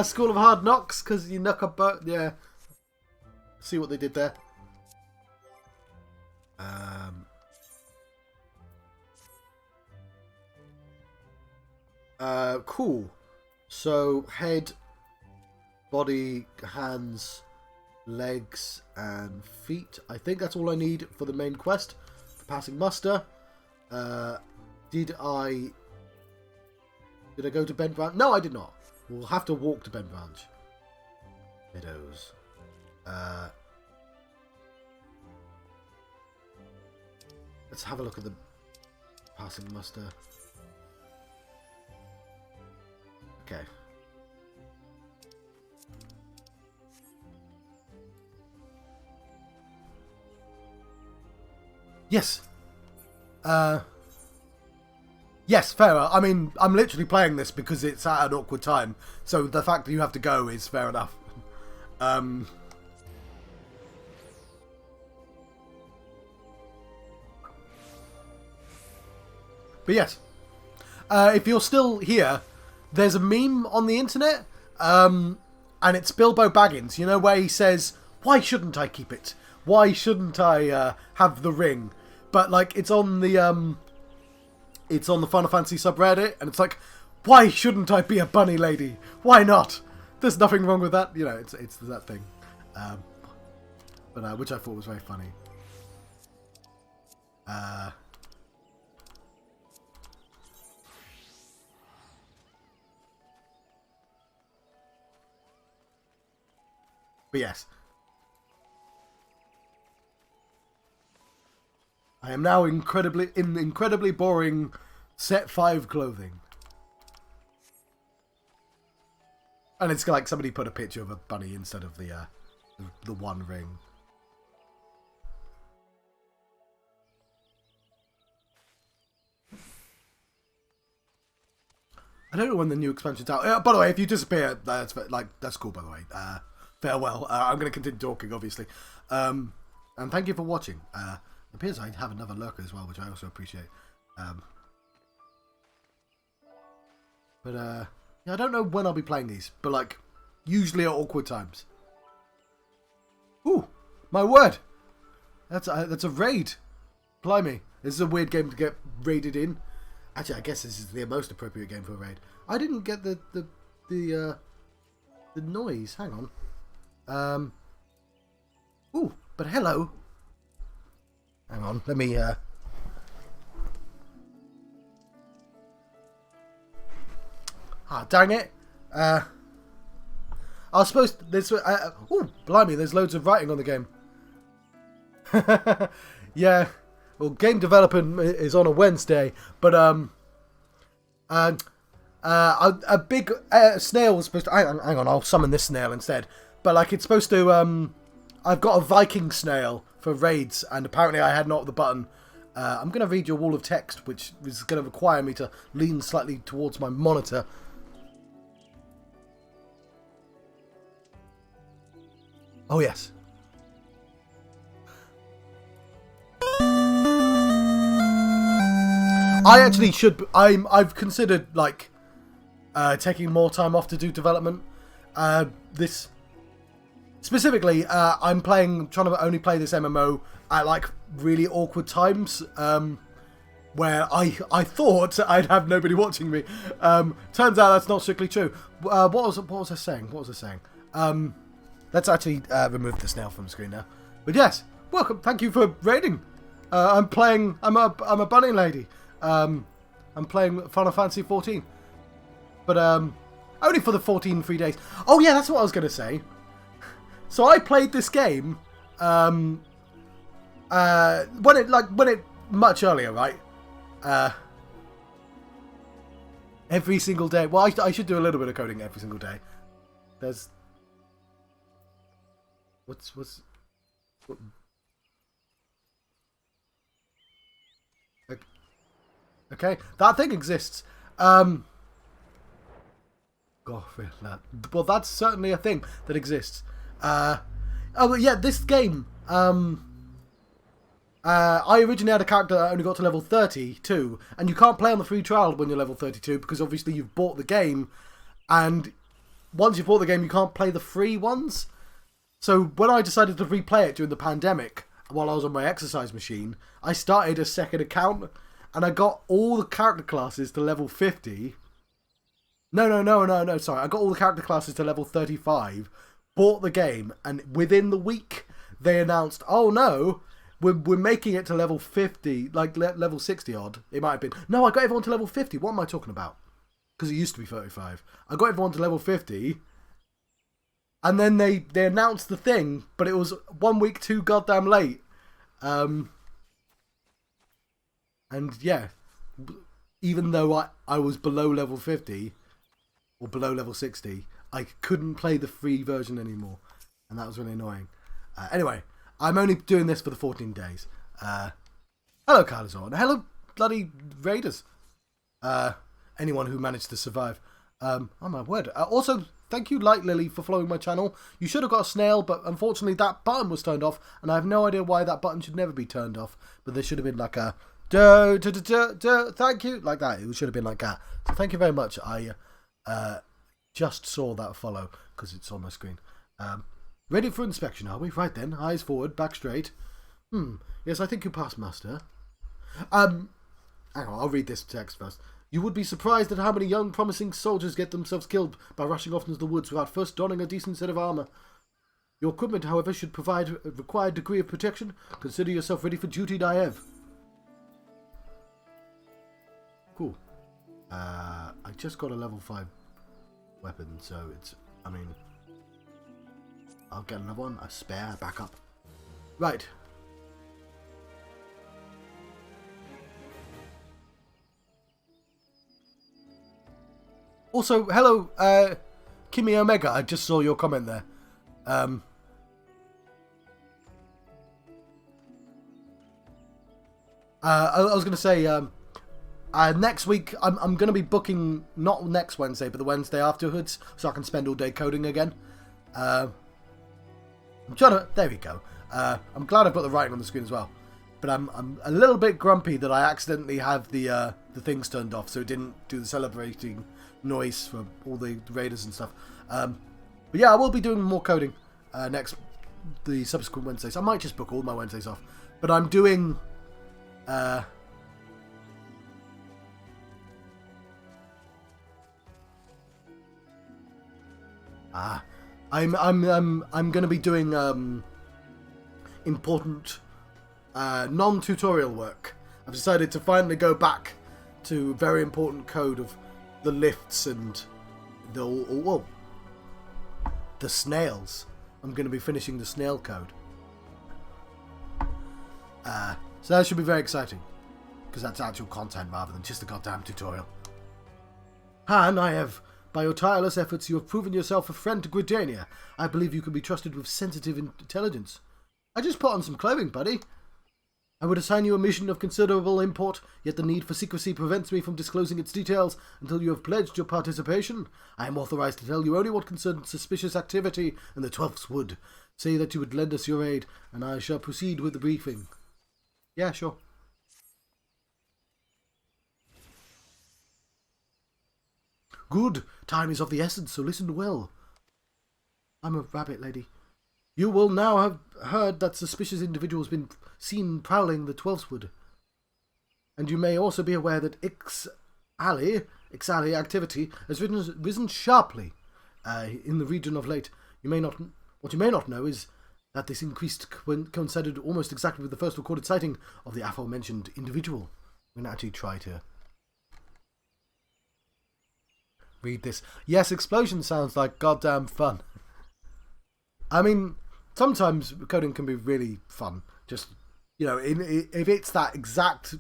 School of Hard Knocks, because you knock up both. Yeah. See what they did there. Cool. So, head, body, hands, legs, and feet. I think that's all I need for the main quest. For passing muster. Did I go to Ben Branch? No, I did not. We'll have to walk to Ben Branch. Meadows. Let's have a look at the passing muster. Okay. Yes. Yes, fair. I mean, I'm literally playing this because it's at an awkward time. So the fact that you have to go is fair enough. But yes. If you're still here, there's a meme on the internet. And it's Bilbo Baggins, where he says, why shouldn't I keep it? Why shouldn't I have the ring? But, like, it's on the Final Fantasy subreddit, and it's like, why shouldn't I be a bunny lady? Why not? There's nothing wrong with that. It's that thing. but which I thought was very funny. But yes. I am now incredibly boring set 5 clothing. And it's like somebody put a picture of a bunny instead of the one ring. I don't know when the new expansion's out. By the way, if you disappear, that's cool. By the way, farewell. I'm going to continue talking, obviously, and thank you for watching. It appears I have another lurker as well, which I also appreciate. Yeah, I don't know when I'll be playing these, but like usually at awkward times. Ooh, my word! That's a raid. Blimey, this is a weird game to get raided in. Actually, I guess this is the most appropriate game for a raid. I didn't get the noise. Hang on. Ooh, but hello. Hang on. Let me. Dang it. I was supposed to, this. Ooh, blimey! There's loads of writing on the game. Yeah. Well, game development is on a Wednesday, but a big snail was supposed to. Hang on, I'll summon this snail instead. But like, it's supposed to. I've got a Viking snail for raids, and apparently I had not the button. I'm going to read you a wall of text, which is going to require me to lean slightly towards my monitor. Oh yes. I actually should. I've considered like taking more time off to do development. This specifically, I'm trying to only play this MMO at like really awkward times, where I thought I'd have nobody watching me. Turns out that's not strictly true. What was I saying? Let's actually remove the snail from the screen now. But yes, welcome. Thank you for raiding. I'm a bunny lady. I'm playing Final Fantasy 14, but only for the 14 free days. Oh yeah, that's what I was gonna say. So I played this game when it much earlier, right? Every single day. Well, I should do a little bit of coding every single day. There's what? Okay, that thing exists. Well, that's certainly a thing that exists. Oh yeah, this game. I originally had a character that only got to level 32, and you can't play on the free trial when you're level 32 because obviously you've bought the game, and once you've bought the game, you can't play the free ones. So when I decided to replay it during the pandemic, while I was on my exercise machine, I started a second account. And I got all the character classes to level 50. No, sorry. I got all the character classes to level 35, bought the game, and within the week, they announced, oh no, we're making it to level 50, like level 60 odd. It might have been. No, I got everyone to level 50. What am I talking about? Because it used to be 35. I got everyone to level 50, and then they announced the thing, but it was 1 week too goddamn late. And yeah, even though I was below level 50, or below level 60, I couldn't play the free version anymore. And that was really annoying. Anyway, I'm only doing this for the 14 days. Hello, Carlazor. Hello, bloody Raiders. Anyone who managed to survive. Oh my word. Also, thank you, Light Lily, for following my channel. You should have got a snail, but unfortunately that button was turned off. And I have no idea why that button should never be turned off. But there should have been like a... thank you, like that. It should have been like that. So thank you very much. I just saw that follow because it's on my screen. Ready for inspection, are we? Right then, eyes forward, back straight. Yes, I think you passed muster. Hang on, I'll read this text first. You would be surprised at how many young, promising soldiers get themselves killed by rushing off into the woods without first donning a decent set of armour. Your equipment, however, should provide a required degree of protection. Consider yourself ready for duty, Diev. Cool. I just got a level 5 weapon, so it's... I mean... I'll get another one, a spare, backup. Right. Also, hello, Kimmy Omega. I just saw your comment there. I was going to say, next week, I'm going to be booking, not next Wednesday, but the Wednesday afterwards, so I can spend all day coding again. I'm trying to, there we go. I'm glad I've got the writing on the screen as well. But I'm a little bit grumpy that I accidentally have the things turned off, so it didn't do the celebrating noise for all the raiders and stuff. But yeah, I will be doing more coding the subsequent Wednesdays. I might just book all my Wednesdays off. But I'm doing... I'm going to be doing important non-tutorial work. I've decided to finally go back to very important code of the lifts and the snails. I'm going to be finishing the snail code. So that should be very exciting, because that's actual content rather than just a goddamn tutorial. Han, by your tireless efforts, you have proven yourself a friend to Gridania. I believe you can be trusted with sensitive intelligence. I just put on some clothing, buddy. I would assign you a mission of considerable import, yet the need for secrecy prevents me from disclosing its details until you have pledged your participation. I am authorized to tell you only what concerns suspicious activity in the 12th Wood. Say that you would lend us your aid, and I shall proceed with the briefing. Yeah, sure. Good. Time is of the essence, so listen well. I'm a rabbit lady. You will now have heard that suspicious individual has been seen prowling the 12th Wood. And you may also be aware that XIV activity has risen sharply in the region of late. What you may not know is that this increase coincided almost exactly with the first recorded sighting of the aforementioned individual. I'm going to actually try to read this. Yes, explosion sounds like goddamn fun. I mean, sometimes coding can be really fun. Just, you know, if it's that exact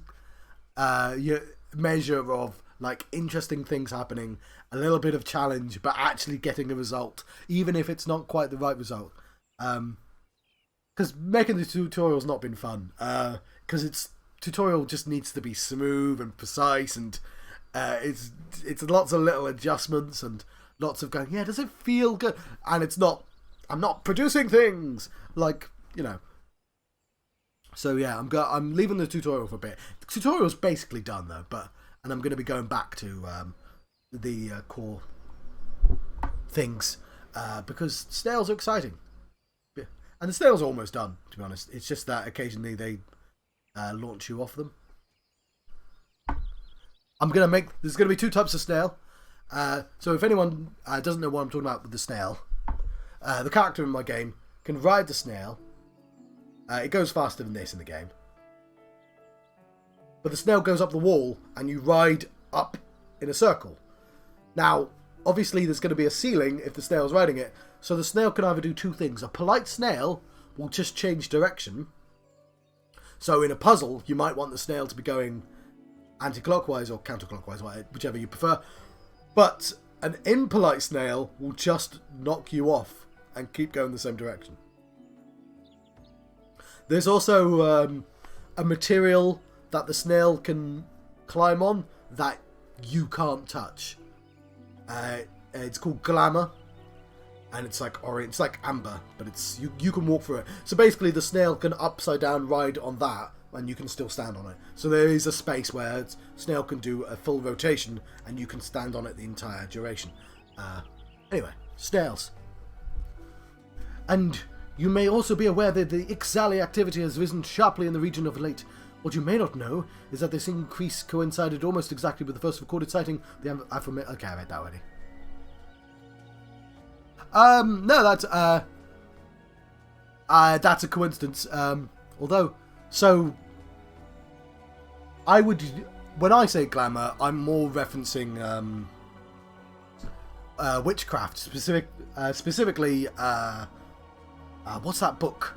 measure of, like, interesting things happening, a little bit of challenge, but actually getting a result, even if it's not quite the right result. Because making the tutorial's not been fun. Because tutorial just needs to be smooth and precise, and it's lots of little adjustments and lots of going, yeah, does it feel good? And it's not, I'm not producing things, like, you know. So yeah, I'm leaving the tutorial for a bit. The tutorial's basically done though, and I'm going to be going back to the core things because snails are exciting. And the snails are almost done, to be honest. It's just that occasionally they launch you off them. There's going to be two types of snail. So if anyone doesn't know what I'm talking about with the snail, the character in my game can ride the snail. It goes faster than this in the game. But the snail goes up the wall and you ride up in a circle. Now, obviously there's going to be a ceiling if the snail's riding it. So the snail can either do two things. A polite snail will just change direction. So in a puzzle, you might want the snail to be going anti-clockwise or counterclockwise, whichever you prefer. But an impolite snail will just knock you off and keep going the same direction. There's also a material that the snail can climb on that you can't touch. It's called glamour. And it's like orange, it's like amber, but it's you can walk through it. So basically the snail can upside down ride on that, and you can still stand on it. So there is a space where snail can do a full rotation, and you can stand on it the entire duration. Anyway, snails. And you may also be aware that the XIV activity has risen sharply in the region of late. What you may not know is that this increase coincided almost exactly with the first recorded sighting. Okay, I read that already. No, that's, That's a coincidence. Although, so I would, when I say glamour, I'm more referencing witchcraft, specifically. What's that book?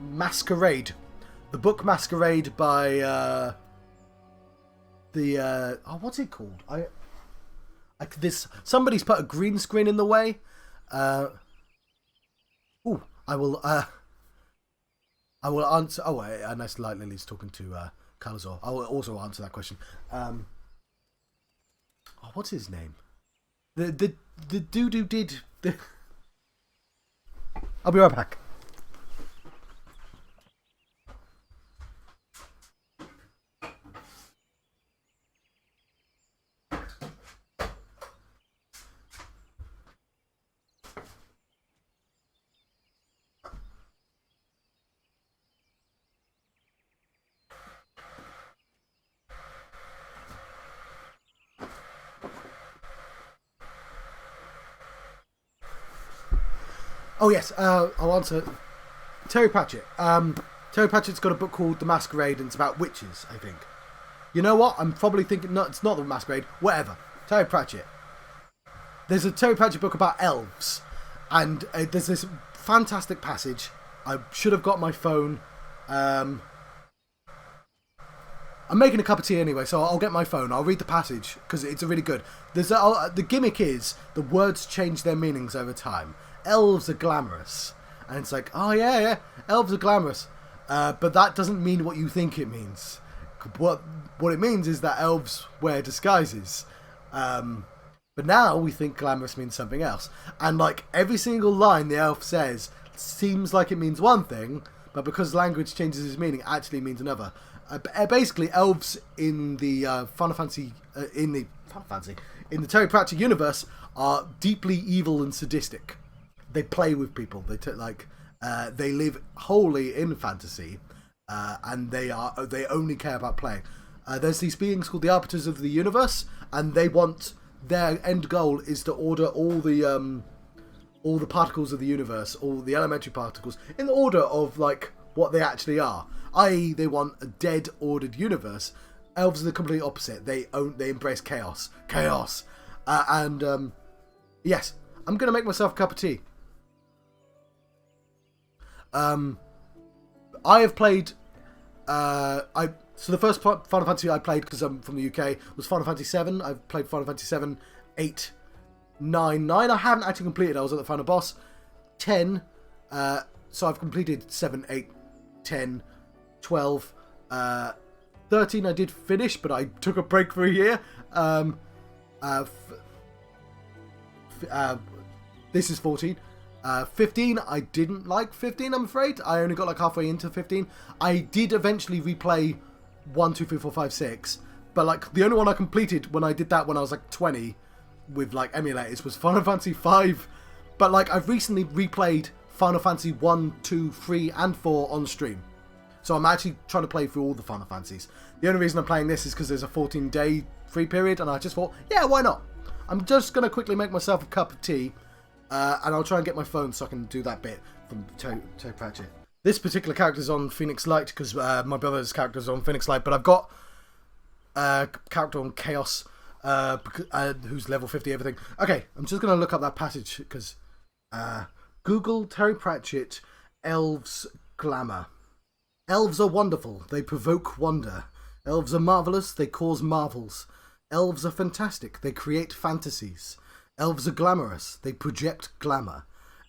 Masquerade. The book Masquerade by what's it called? Somebody's put a green screen in the way. I will answer. Oh, and that's like Lily's talking to Calazor. I will also answer that question. What's his name? The dude who did the. I'll be right back. Oh yes, I'll answer. Terry Pratchett. Terry Pratchett's got a book called The Masquerade, and it's about witches, I think. You know what? I'm probably thinking, no, it's not The Masquerade. Whatever. Terry Pratchett. There's a Terry Pratchett book about elves, and there's this fantastic passage. I should have got my phone. I'm making a cup of tea anyway, so I'll get my phone. I'll read the passage, because it's really good. The gimmick is the words change their meanings over time. Elves are glamorous. And it's like, oh yeah, elves are glamorous. But that doesn't mean what you think it means. What it means is that elves wear disguises. But now we think glamorous means something else. And like every single line the elf says seems like it means one thing, but because language changes its meaning, it actually means another. Basically, elves in the in the Terry Pratchett universe are deeply evil and sadistic. They play with people. They live wholly in fantasy, and they only care about playing. There's these beings called the Arbiters of the Universe, and their end goal is to order all the particles of the universe, all the elementary particles, in the order of like what they actually are. I.e., they want a dead, ordered universe. Elves are the complete opposite. They embrace chaos. Yes, I'm gonna make myself a cup of tea. I have played. So the first Final Fantasy I played, because I'm from the UK, was Final Fantasy 7. I've played Final Fantasy 7, 8, 9. I haven't actually completed. I was at the final boss. 10. So I've completed 7, 8, 10, 12. 13 I did finish, but I took a break for a year. This is 14. 15, I didn't like 15, I'm afraid. I only got like halfway into 15. I did eventually replay 1, 2, 3, 4, 5, 6. But like the only one I completed when I did that when I was like 20 with like emulators was Final Fantasy 5. But like I've recently replayed Final Fantasy 1, 2, 3 and 4 on stream. So I'm actually trying to play through all the Final Fantasies. The only reason I'm playing this is because there's a 14-day free period, and I just thought, yeah, why not? I'm just going to quickly make myself a cup of tea. And I'll try and get my phone so I can do that bit from Terry Pratchett. This particular character's on Phoenix Light because my brother's character's on Phoenix Light, but I've got a character on Chaos who's level 50 everything. Okay, I'm just going to look up that passage because Google Terry Pratchett Elves Glamour. Elves are wonderful. They provoke wonder. Elves are marvellous. They cause marvels. Elves are fantastic. They create fantasies. Elves are glamorous. They project glamour.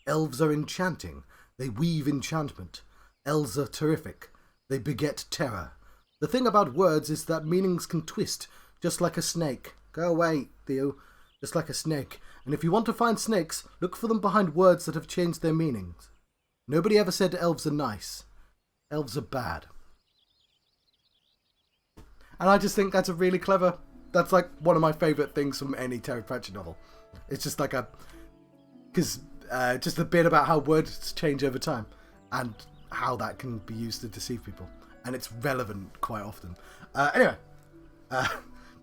Elves are enchanting. They weave enchantment. Elves are terrific. They beget terror. The thing about words is that meanings can twist, just like a snake. Go away, Theo. Just like a snake. And if you want to find snakes, look for them behind words that have changed their meanings. Nobody ever said elves are nice. Elves are bad. And I just think that's a really clever... That's like one of my favourite things from any Terry Pratchett novel. It's just like because just a bit about how words change over time and how that can be used to deceive people, and it's relevant quite often. Anyway,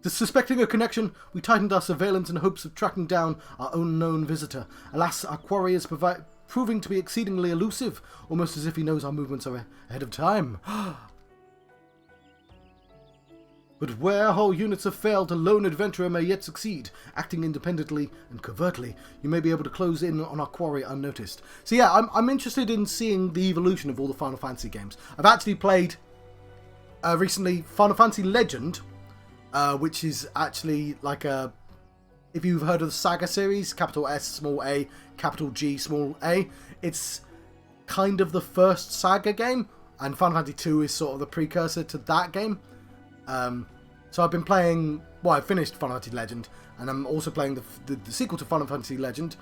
suspecting a connection, we tightened our surveillance in hopes of tracking down our unknown visitor. Alas, our quarry is proving to be exceedingly elusive, almost as if he knows our movements are ahead of time. But where whole units have failed, a lone adventurer may yet succeed. Acting independently and covertly, you may be able to close in on our quarry unnoticed. So yeah, I'm interested in seeing the evolution of all the Final Fantasy games. I've actually played recently Final Fantasy Legend, which is actually like a... If you've heard of the Saga series, capital S, small a, capital G, small a, it's kind of the first Saga game, and Final Fantasy 2 is sort of the precursor to that game. So I've been playing, well, I finished Final Fantasy Legend, and I'm also playing the sequel to Final Fantasy Legend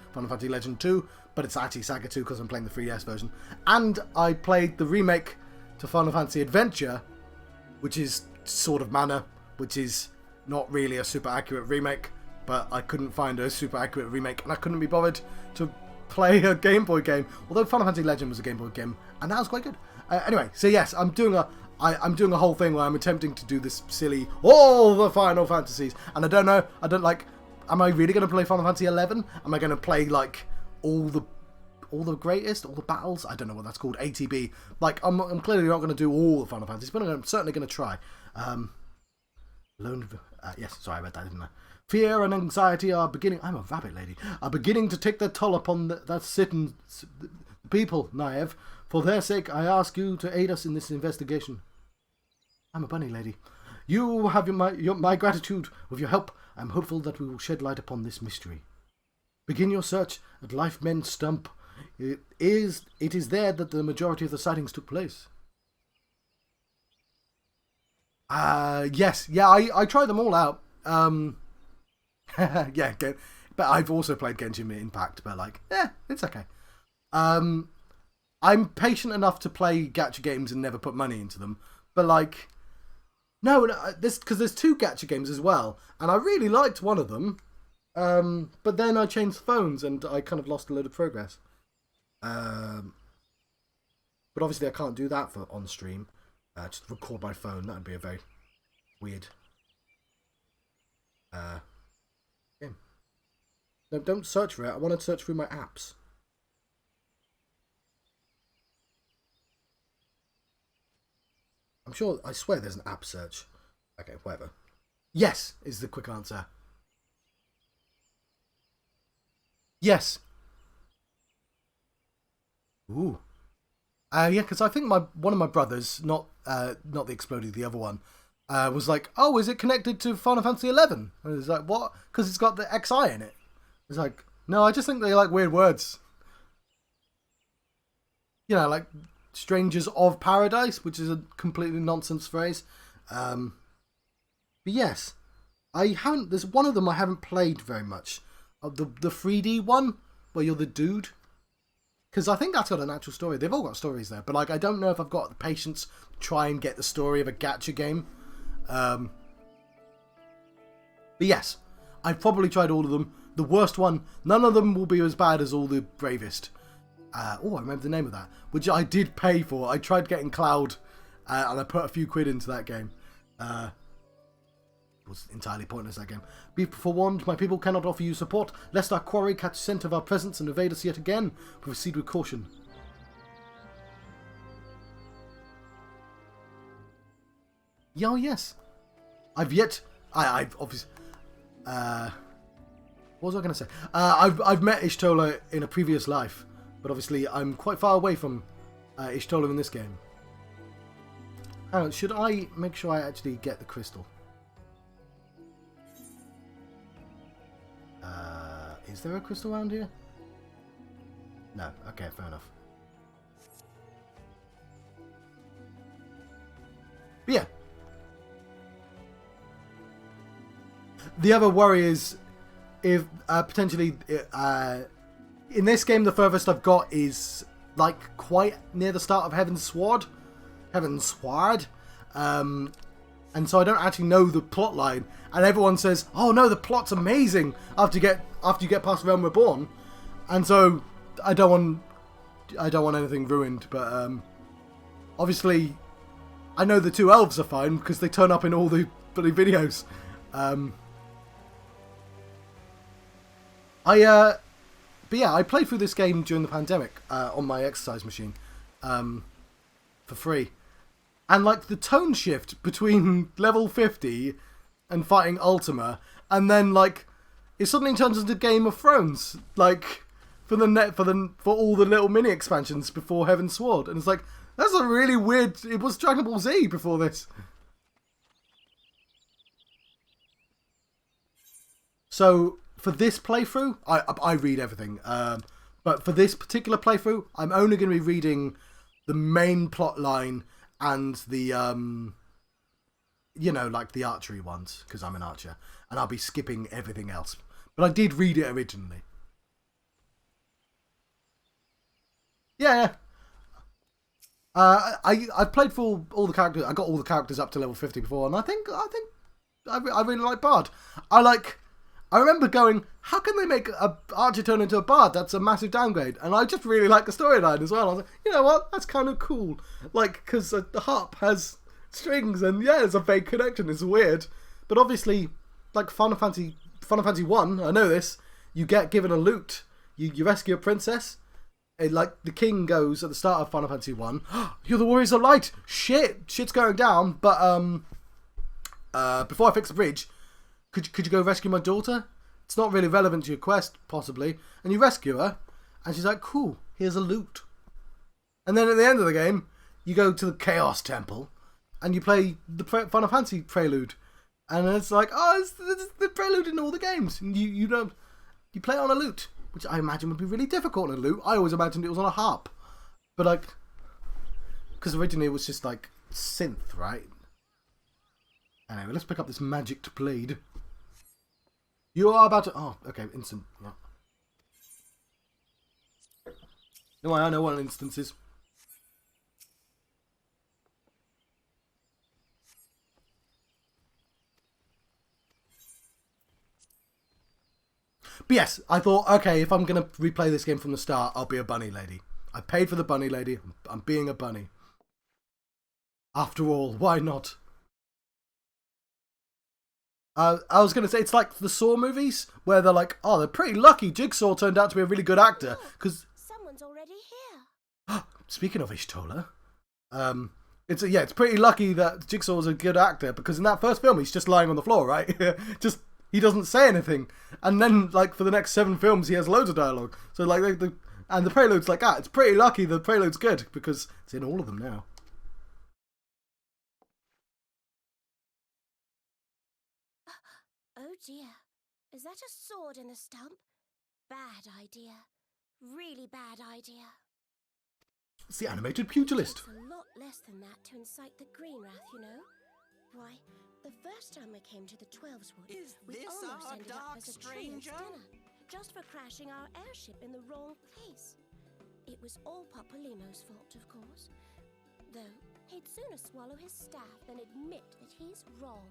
2, but it's actually Saga 2 because I'm playing the 3DS version. And I played the remake to Final Fantasy Adventure, which is sort of Mana, which is not really a super accurate remake, but I couldn't find a super accurate remake, and I couldn't be bothered to play a Game Boy game, although Final Fantasy Legend was a Game Boy game, and that was quite good. Anyway, so yes, I'm doing a whole thing where I'm attempting to do this silly, all the Final Fantasies, and I don't know, am I really going to play Final Fantasy 11? Am I going to play, like, all the greatest, all the battles? I don't know what that's called, ATB. Like, I'm clearly not going to do all the Final Fantasies, but I'm certainly going to try. Yes, sorry, I read that, didn't I? Fear and anxiety are beginning... I'm a rabbit lady. Are beginning to take their toll upon that certain people, Naive. For their sake, I ask you to aid us in this investigation. I'm a bunny lady. You have my gratitude. With your help, I am hopeful that we will shed light upon this mystery. Begin your search at Life Men Stump. It is there that the majority of the sightings took place. Yes. Yeah, I tried them all out. Yeah, but I've also played Genshin Impact, but like, it's okay. I'm patient enough to play gacha games and never put money into them, but like, no, because there's two gacha games as well, and I really liked one of them, but then I changed phones and I kind of lost a load of progress. But obviously I can't do that on stream. Just record my phone. That would be a very weird game. No, don't search for it. I want to search through my apps. I'm sure, I swear there's an app search. Okay, whatever. Yes, is the quick answer. Yes. Ooh. Yeah, because I think one of my brothers, not the Exploded, the other one, was like, oh, is it connected to Final Fantasy 11? And I was like, what? Because it's got the XI in it. It's like, no, I just think they like weird words. You know, like Strangers of Paradise, which is a completely nonsense phrase. But yes, I haven't. There's one of them I haven't played very much. The 3D one where you're the dude, because I think that's got an actual story. They've all got stories there, but like I don't know if I've got the patience to try and get the story of a gacha game. But yes, I've probably tried all of them. The worst one, none of them will be as bad as all the bravest. Oh, I remember the name of that, which I did pay for. I tried getting Cloud, and I put a few quid into that game. It was entirely pointless, that game. Be forewarned, my people cannot offer you support, lest our quarry catch scent of our presence and evade us yet again. Proceed with caution. Yeah, oh, yes. I've obviously... what was I going to say? I've met Y'shtola in a previous life, but obviously I'm quite far away from Y'shtola in this game. Hang on, should I make sure I actually get the crystal? Is there a crystal around here? No. Okay, fair enough. But yeah. The other worry is if potentially in this game the furthest I've got is like quite near the start of Heaven's Sword. And so I don't actually know the plot line, and everyone says, "Oh no, the plot's amazing!" After you get past Realm Reborn, and so I don't want anything ruined. But obviously, I know the two elves are fine because they turn up in all the bloody videos. But yeah, I played through this game during the pandemic on my exercise machine for free. And like the tone shift between level 50 and fighting Ultima, and then like it suddenly turns into Game of Thrones, like for all the little mini expansions before Heaven's Sword, and it's like that's a really weird. It was Dragon Ball Z before this. So for this playthrough, I read everything, but for this particular playthrough, I'm only going to be reading the main plot line and the like the archery ones, because I'm an archer, and I'll be skipping everything else. But I did read it originally. Yeah. I played for all the characters. I got all the characters up to level 50 before, and I think I really like Bard. I remember going, how can they make a archer turn into a bard? That's a massive downgrade. And I just really like the storyline as well. I was like, you know what? That's kind of cool. Like, because the harp has strings, and yeah, there's a fake connection. It's weird. But obviously, like Final Fantasy 1, I know this, you get given a loot. You rescue a princess. And like, the king goes at the start of Final Fantasy 1, oh, you're the Warriors of Light. Shit's going down. But before I fix the bridge, could you go rescue my daughter? It's not really relevant to your quest, possibly. And you rescue her, and she's like, cool, here's a loot. And then at the end of the game, you go to the Chaos Temple, and you play the Final Fantasy prelude. And it's like, oh, it's the prelude in all the games. And you play it on a lute, which I imagine would be really difficult on a lute. I always imagined it was on a harp. But like, because originally it was just like synth, right? Anyway, let's pick up this magicked blade. You are about to... Oh, okay, instant. Yeah. No, I know what an instance is. But yes, I thought, okay, if I'm going to replay this game from the start, I'll be a bunny lady. I paid for the bunny lady. I'm being a bunny. After all, why not? I was going to say, it's like the Saw movies, where they're like, oh, they're pretty lucky Jigsaw turned out to be a really good actor. Because someone's already here. Speaking of Ishtola, it's pretty lucky that Jigsaw was a good actor, because in that first film, he's just lying on the floor, right? He doesn't say anything. And then, like, for the next 7 films, he has loads of dialogue. So, like, and the prelude's like, it's pretty lucky the prelude's good, because it's in all of them now. Oh dear, is that a sword in the stump? Bad idea. Really bad idea. It's the animated pugilist. It's a lot less than that to incite the green wrath, you know. Why, the first time we came to the 12's Wood, we almost ended up as a stranger dinner, just for crashing our airship in the wrong place. It was all Papalymo's fault, of course. Though, he'd sooner swallow his staff than admit that he's wrong.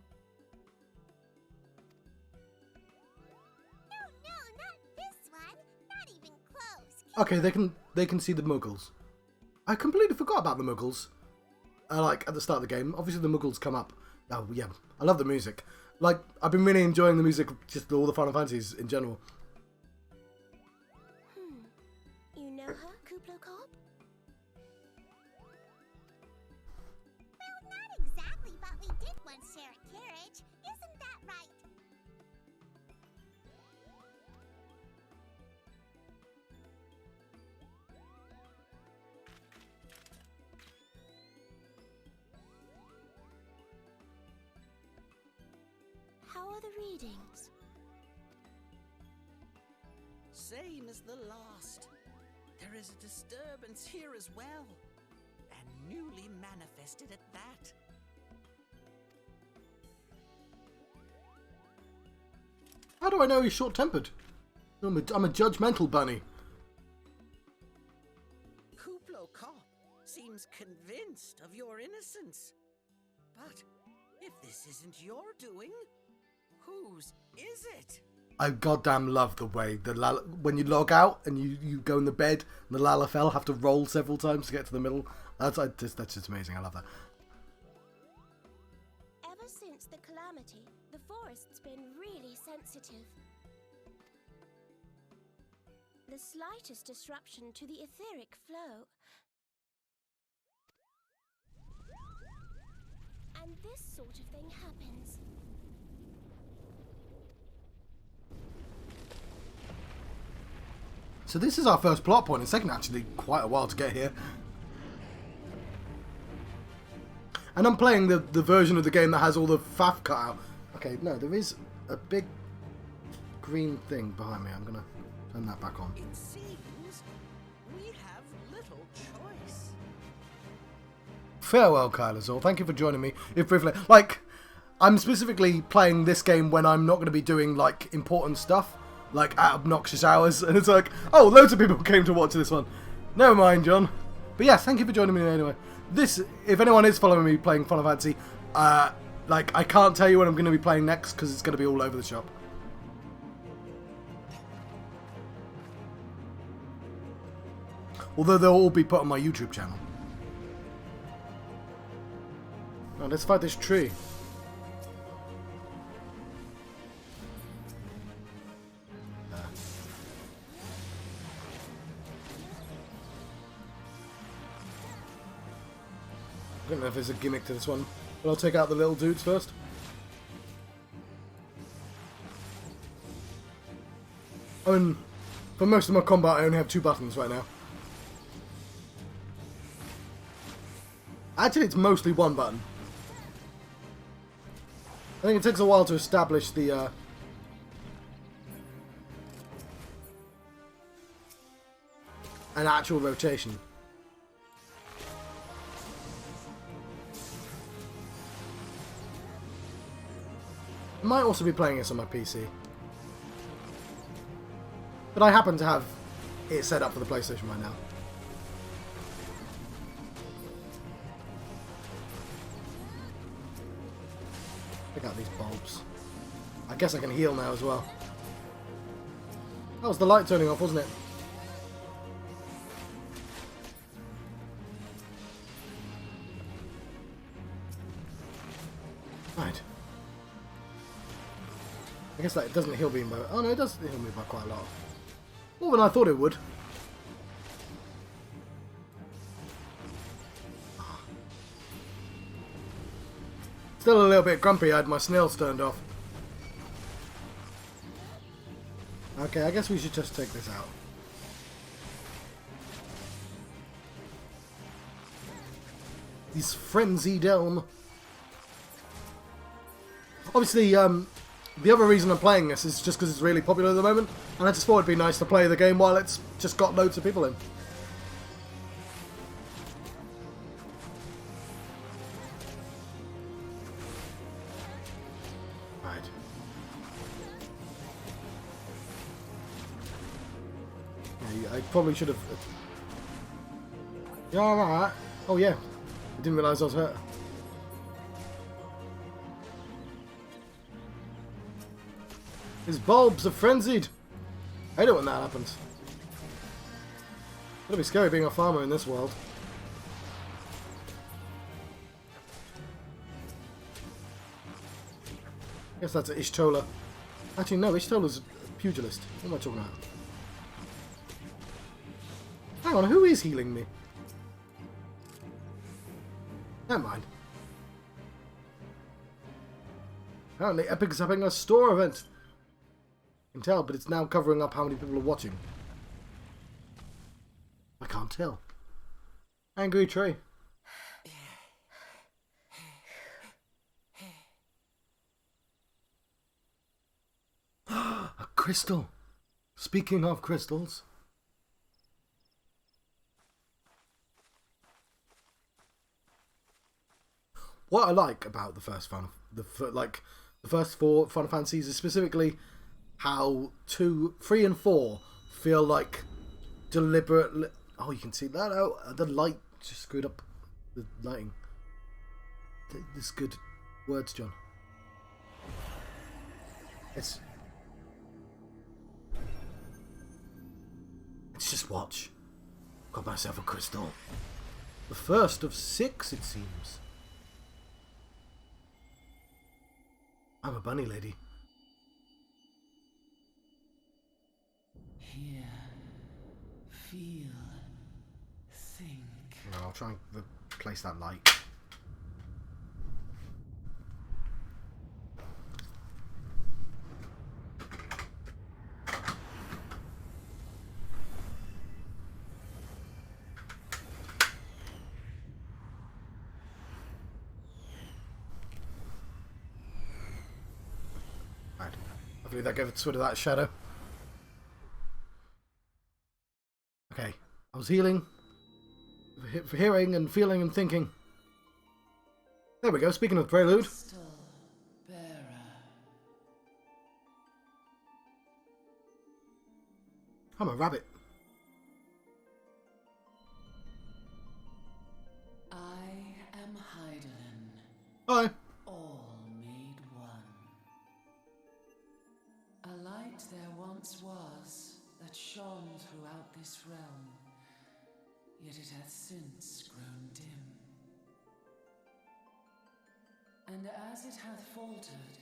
Okay, they can see the Muggles. I completely forgot about the Muggles. Like at the start of the game, obviously the Muggles come up. Oh yeah, I love the music. Like I've been really enjoying the music, just all the Final Fantasies in general. You know her, Kuplo Cop? Well, not exactly, but we did once share a carriage. Isn't that right? How are the readings? Same as the last. There is a disturbance here as well. And newly manifested at that. How do I know he's short-tempered? I'm a judgmental bunny. Kuplo Cop seems convinced of your innocence. But if this isn't your doing, whose is it? I goddamn love the way when you log out and you go in the bed and the Lalafell have to roll several times to get to the middle. That's just amazing. I love that. Ever since the calamity, the forest's been really sensitive. the slightest disruption to the etheric flow. And this sort of thing happens. So this is our first plot point. It's taken actually quite a while to get here. And I'm playing the version of the game that has all the faff cut out. Okay, no, there is a big green thing behind me. I'm going to turn that back on. It seems we have little choice. Farewell, Kylazor. Thank you for joining me. If briefly, like, I'm specifically playing this game when I'm not going to be doing, like, important stuff. Like, at obnoxious hours. And it's like, oh, loads of people came to watch this one. Never mind, John. But yes, thank you for joining me anyway. This, if anyone is following me playing Final Fantasy, like, I can't tell you what I'm going to be playing next because it's going to be all over the shop. Although they'll all be put on my YouTube channel. Now, let's fight this tree. I don't know if there's a gimmick to this one, but I'll take out the little dudes first. I mean, for most of my combat I only have 2 buttons right now. Actually, it's mostly 1 button. I think it takes a while to establish the an actual rotation. I might also be playing this on my PC. But I happen to have it set up for the PlayStation right now. Pick out these bulbs. I guess I can heal now as well. That was the light turning off, wasn't it? Right. I guess that doesn't heal me by... Oh no, it does heal me by quite a lot. More than I thought it would. Still a little bit grumpy, I had my snails turned off. Okay, I guess we should just take this out. These frenzied elm. Obviously, the other reason I'm playing this is just because it's really popular at the moment, and I just thought it'd be nice to play the game while it's just got loads of people in. Right. Yeah, I probably should have... Yeah, alright. Oh yeah, I didn't realise I was hurt. His bulbs are frenzied. I hate it when that happens. It'll be scary being a farmer in this world. I guess that's an Ishtola. Actually, no, Ishtola's a pugilist. What am I talking about? Hang on, who is healing me? Never mind. Apparently, Epic's having a store event. I can tell, but it's now covering up how many people are watching. I can't tell. Angry tree. A crystal. Speaking of crystals. What I like about the first the first 4 Final Fantasies is specifically how 2, 3, and 4 feel like deliberately. Oh, you can see that out. The light just screwed up the lighting. This is good words, John. Let's just watch. Got myself a crystal. The first of 6, it seems. I'm a bunny lady. Here Feel. Think. No, I'll try and replace that light. Right. Hopefully that gave sort of that shadow. Okay. I was healing. For hearing and feeling and thinking. There we go, speaking of prelude. Crystal bearer. I'm a rabbit. I am Heidelin, Hi. all made one. A light there once was that shone throughout this realm, yet it hath since grown dim. And as it hath faltered,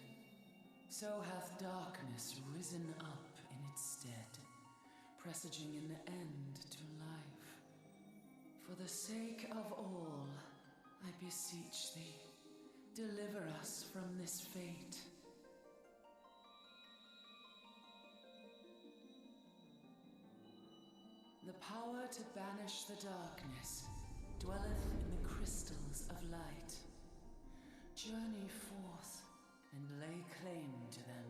so hath darkness risen up in its stead, presaging an end to life. For the sake of all, I beseech thee, deliver us from this fate. The power to banish the darkness dwelleth in the crystals of light. Journey forth and lay claim to them.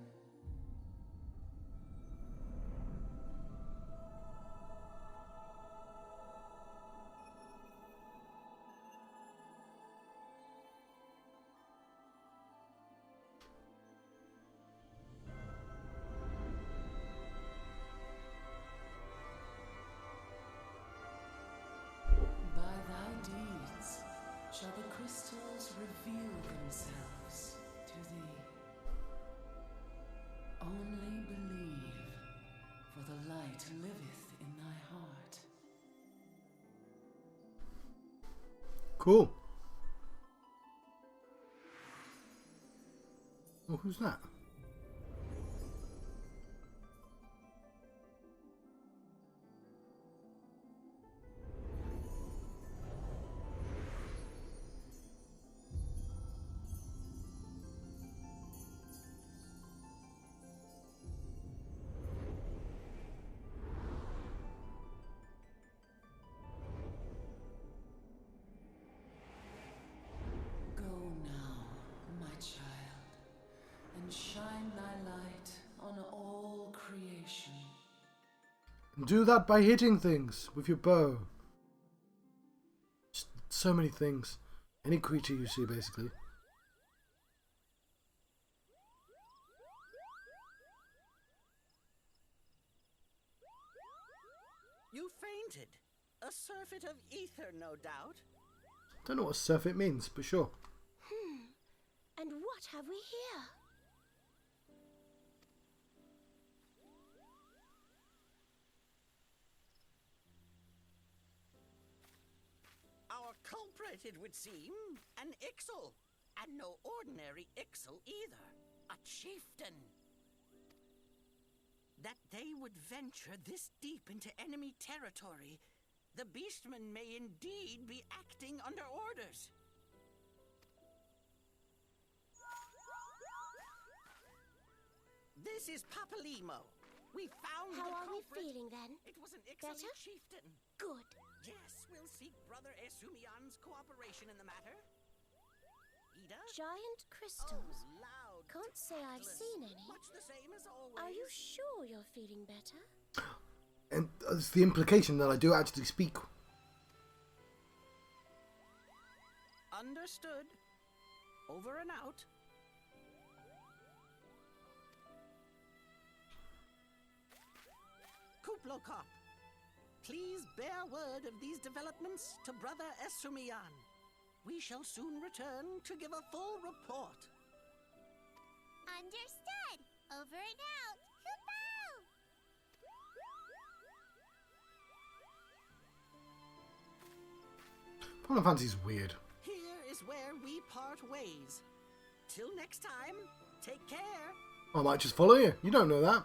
By thy deeds shall the crystals reveal themselves to thee. Only believe, for the light liveth in thy heart. Cool. Oh, who's that? Go now, my child, and shine thy light on all creation. Do that by hitting things with your bow. Just so many things. Any creature you see, basically. You fainted. A surfeit of ether, no doubt. Don't know what surfeit means, but sure. And what have we here? Our culprit, it would seem, an Ixal. And no ordinary Ixal either. A chieftain. That they would venture this deep into enemy territory, the beastmen may indeed be acting under orders. This is Papalimo. We found How the are we culprit. feeling then? It was an Ixalan Better? chieftain. Good. Yes, we'll seek Brother Esumian's cooperation in the matter. Ida? Giant crystals. Oh, loud. Can't say I've tactless. seen any. Much the same as always. Are you sure you're feeling better? And it's the implication that I do actually speak. Understood. Over and out. Kuplokop, please bear word of these developments to Brother Esumian. We shall soon return to give a full report. Understood. Over and out. Kupo! Final Fantasy's weird. Here is where we part ways. Till next time, take care. I might just follow you. You don't know that.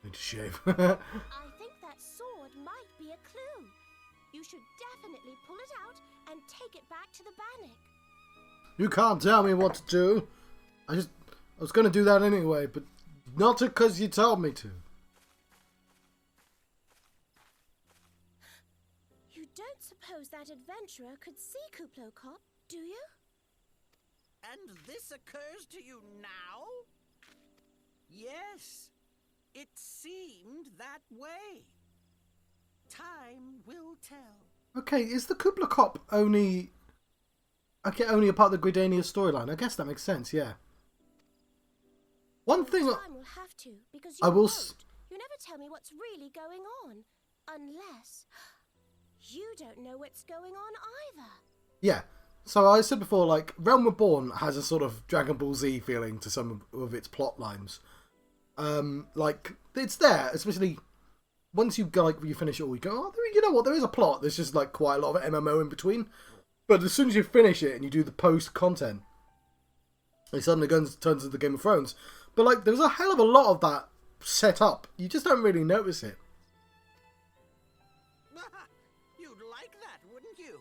Need to shave. I think that sword might be a clue. You should definitely pull it out and take it back to the Bannock. You can't tell me what to do. I was going to do that anyway, but not because you told me to. You don't suppose that adventurer could see Miqo'te, do you? And this occurs to you now? Yes, it seemed that way. Time will tell. Okay, is the Miqo'te only... Okay, only a part of the Gridania storyline? I guess that makes sense, yeah. One thing... Time will have to, because I will... You never tell me what's really going on. Unless... You don't know what's going on either. Yeah. So I said before, like, Realm Reborn has a sort of Dragon Ball Z feeling to some of its plot lines. Like, it's there, especially once you go, like, you finish it all, you go, oh, you know what, there is a plot. There's just, like, quite a lot of MMO in between. But as soon as you finish it and you do the post-content, it suddenly turns into the Game of Thrones. But, like, there's a hell of a lot of that set up. You just don't really notice it. You'd like that, wouldn't you?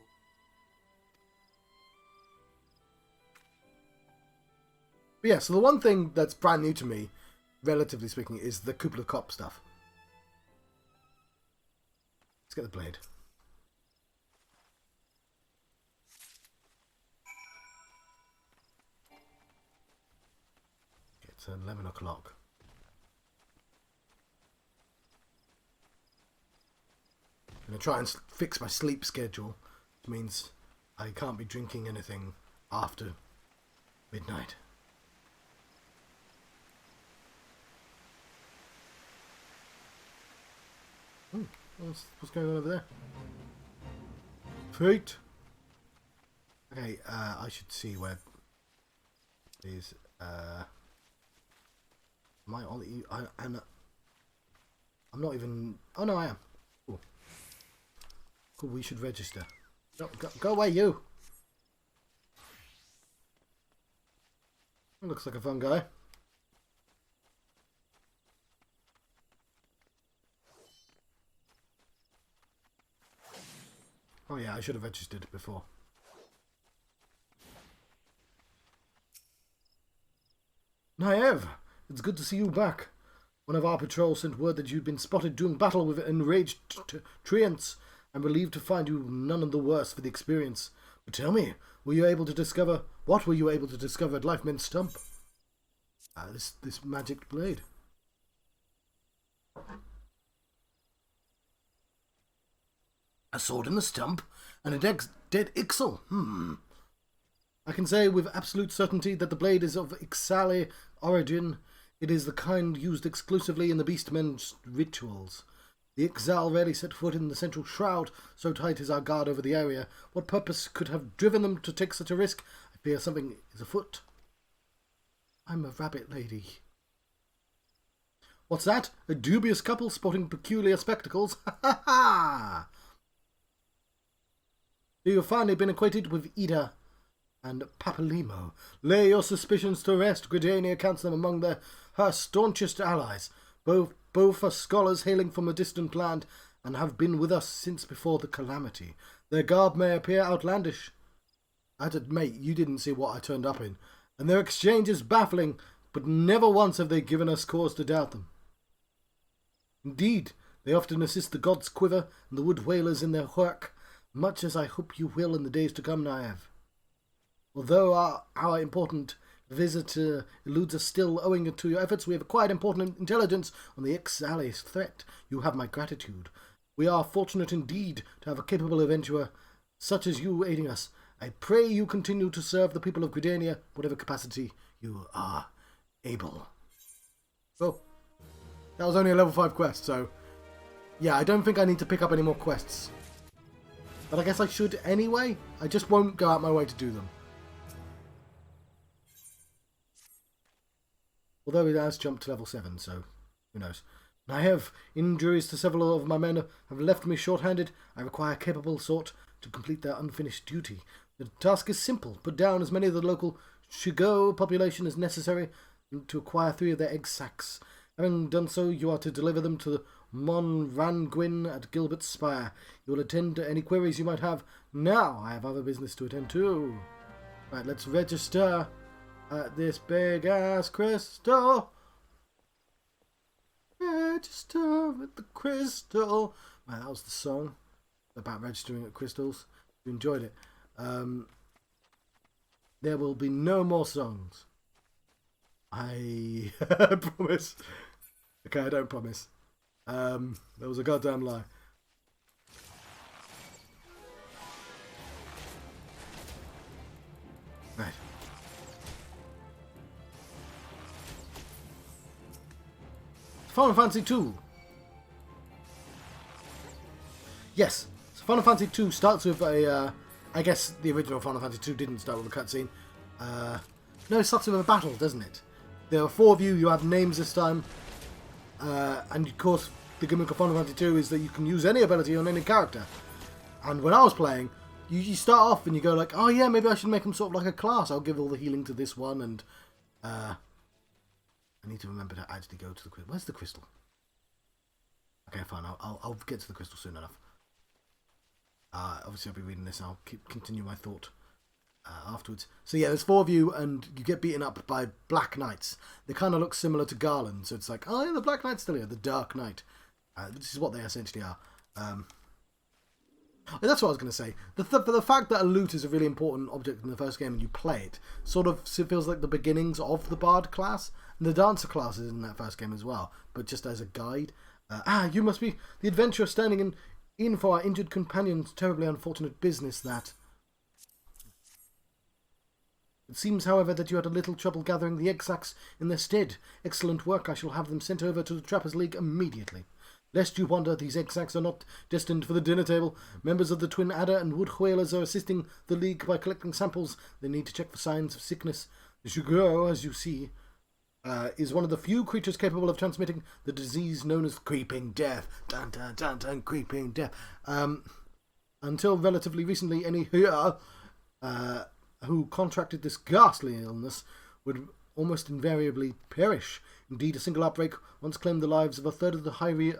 But yeah, so the one thing that's brand new to me, relatively speaking, is the Miqo'te stuff. Let's get the blade. It's 11 o'clock. I'm going to try and fix my sleep schedule, which means I can't be drinking anything after midnight. What's going on over there? Fate! Okay, I should see where these, am I on the... I'm not even... Oh no, I am. Cool. Cool, we should register. Go away, you! Looks like a fun guy. Oh yeah, I should have registered before. Naive! It's good to see you back. One of our patrol sent word that you'd been spotted doing battle with enraged treants. I'm relieved to find you none of the worse for the experience. But tell me, what were you able to discover at Lifeman's Stump? This magic blade. A sword in the stump, and a dead Ixal. I can say with absolute certainty that the blade is of Ixali origin. It is the kind used exclusively in the Beastmen's rituals. The Ixal rarely set foot in the central shroud, so tight is our guard over the area. What purpose could have driven them to take such a risk? I fear something is afoot. I'm a rabbit lady. What's that? A dubious couple sporting peculiar spectacles? Ha ha ha! You have finally been acquainted with Ida and Papalimo. Lay your suspicions to rest. Gridania counts them among her staunchest allies. Both are scholars hailing from a distant land and have been with us since before the calamity. Their garb may appear outlandish. I'd admit you didn't see what I turned up in, and their exchange is baffling, but never once have they given us cause to doubt them. Indeed, they often assist the gods Quiver and the wood whalers in their work, much as I hope you will in the days to come, Naive. Although our important visitor eludes us still owing to your efforts, we have acquired important intelligence on the Ixali's threat. You have my gratitude. We are fortunate indeed to have a capable adventurer such as you aiding us. I pray you continue to serve the people of Gridania, whatever capacity you are able. Well, that was only a level 5 quest, so yeah, I don't think I need to pick up any more quests. But I guess I should anyway. I just won't go out my way to do them. Although it has jumped to level 7, so who knows. I have injuries to several of my men have left me short-handed. I require a capable sort to complete their unfinished duty. The task is simple. Put down as many of the local Shigo population as necessary to acquire 3 of their egg sacs. Having done so, you are to deliver them to Mon Rangwin at Gilbert's Spire. You will attend to any queries you might have. Now, I have other business to attend to. Right, let's register at this big-ass crystal. Register at the crystal. Right, that was the song about registering at crystals. You enjoyed it. There will be no more songs. I promise. Okay, I don't promise. That was a goddamn lie. Right. Final Fantasy 2. Yes, so Final Fantasy 2 starts with a, I guess the original Final Fantasy 2 didn't start with a cutscene. No, it starts with a battle, doesn't it? There are 4 of you, you have names this time. And of course, the gimmick of Final Fantasy 2 is that you can use any ability on any character. And when I was playing, you start off and you go like, oh yeah, maybe I should make them sort of like a class. I'll give all the healing to this one, and I need to remember to actually go to the crystal. Where's the crystal? Okay, fine. I'll get to the crystal soon enough. Obviously, I'll be reading this. I'll continue my thought afterwards. So yeah, there's 4 of you, and you get beaten up by Black Knights. They kind of look similar to Garland, so it's like, oh yeah, the Black Knight's still here, the Dark Knight. This is what they essentially are. That's what I was going to say. The fact that a lute is a really important object in the first game and you play it, sort of feels like the beginnings of the Bard class. And the Dancer class is in that first game as well, but just as a guide. You must be the adventurer standing in for our injured companion's terribly unfortunate business that... It seems, however, that you had a little trouble gathering the egg sacs in their stead. Excellent work. I shall have them sent over to the Trappers' League immediately. Lest you wonder, these egg sacs are not destined for the dinner table. Members of the Twin Adder and Wood Whalers are assisting the League by collecting samples. They need to check for signs of sickness. The Shuguro, as you see, is one of the few creatures capable of transmitting the disease known as creeping death. Dun dun dun dun, creeping death. Until relatively recently, any who contracted this ghastly illness would almost invariably perish. Indeed, a single outbreak once claimed the lives of a third of the Hyuran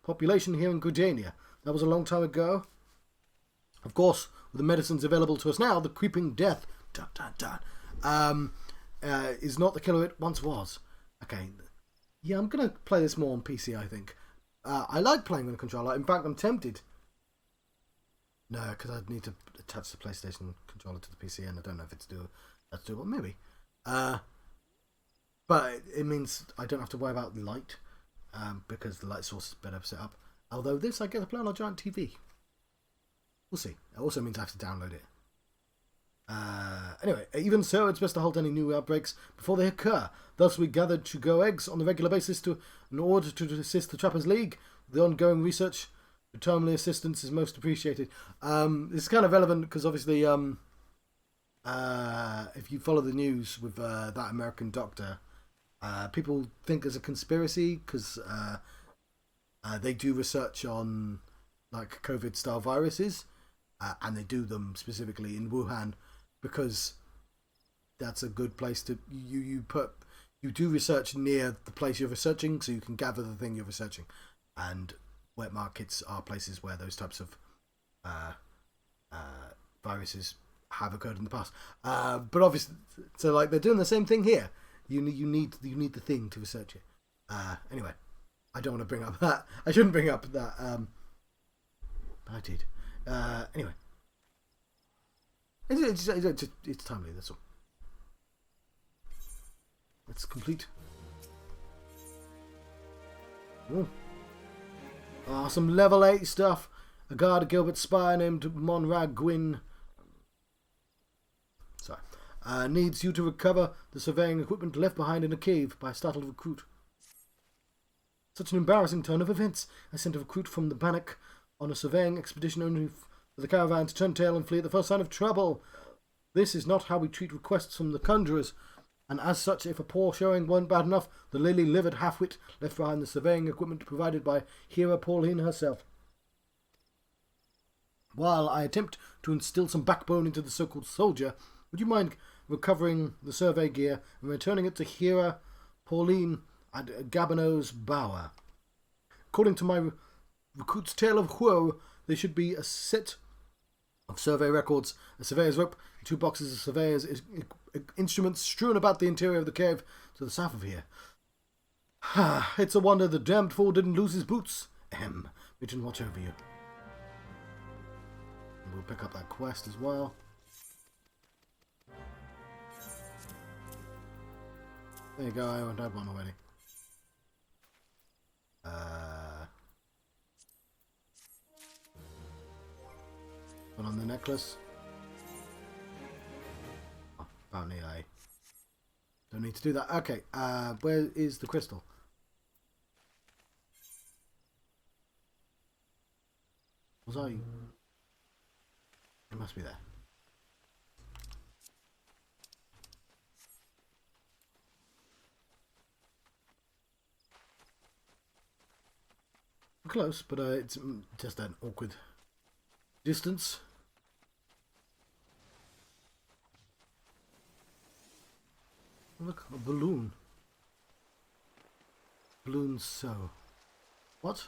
population here in Gridania. That was a long time ago. Of course, with the medicines available to us now, the creeping death dun, dun, dun, is not the killer it once was. Okay, yeah, I'm going to play this more on PC, I think. I like playing with a controller. In fact, I'm tempted. No, because I'd need to attach the PlayStation controller to the PC, and I don't know if that's doable. Maybe. But it means I don't have to worry about light, because the light source is better set up. Although this, I get to play on a giant TV. We'll see. It also means I have to download it. Anyway, even so, it's best to halt any new outbreaks before they occur. Thus, we gathered to go eggs on a regular basis in order to assist the Trappers' League. The ongoing research, the timely assistance is most appreciated. This is kind of relevant because obviously, if you follow the news with that American doctor, people think there's a conspiracy because they do research on like COVID-style viruses, and they do them specifically in Wuhan because that's a good place to you do research near the place you're researching, so you can gather the thing you're researching. And wet markets are places where those types of viruses have occurred in the past. But obviously, so like they're doing the same thing here. You need the thing to research it. Anyway, I don't want to bring up that. I shouldn't bring up that. But I did. Anyway, it's timely. That's all. Let's complete. Ooh. Some level 8 stuff. A guard at Gilbert's Spire named Monrad Gwyn. Sorry. Needs you to recover the surveying equipment left behind in a cave by a startled recruit. Such an embarrassing turn of events. I sent a recruit from the Bannock on a surveying expedition only for the caravan to turn tail and flee at the first sign of trouble. This is not how we treat requests from the conjurers. And as such, if a poor showing weren't bad enough, the lily-livered half-wit left behind the surveying equipment provided by Hera Pauline herself. While I attempt to instill some backbone into the so-called soldier, would you mind recovering the survey gear and returning it to Hera Pauline at Gabinot's bower. According to my recruit's tale of woe, there should be a set of survey records, a surveyor's rope, 2 boxes of surveyor's instruments strewn about the interior of the cave to the south of here. It's a wonder the damned fool didn't lose his boots. We can watch over you. And we'll pick up that quest as well. There you go, I had one already. Put on the necklace. Oh, apparently I don't need to do that. Okay, where is the crystal? Was I? It must be there. Close, but it's just an awkward distance. Look, a balloon. Balloon so. What?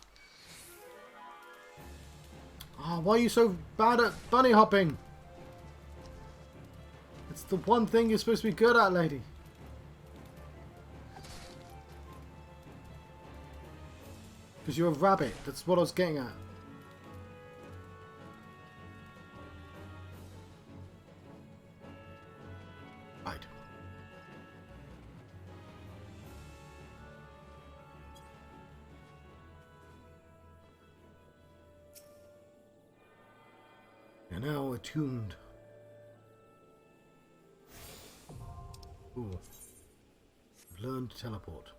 Oh, why are you so bad at bunny hopping? It's the one thing you're supposed to be good at, lady. Because you're a rabbit. That's what I was getting at. Right. You're now attuned. Ooh. I've learned to teleport.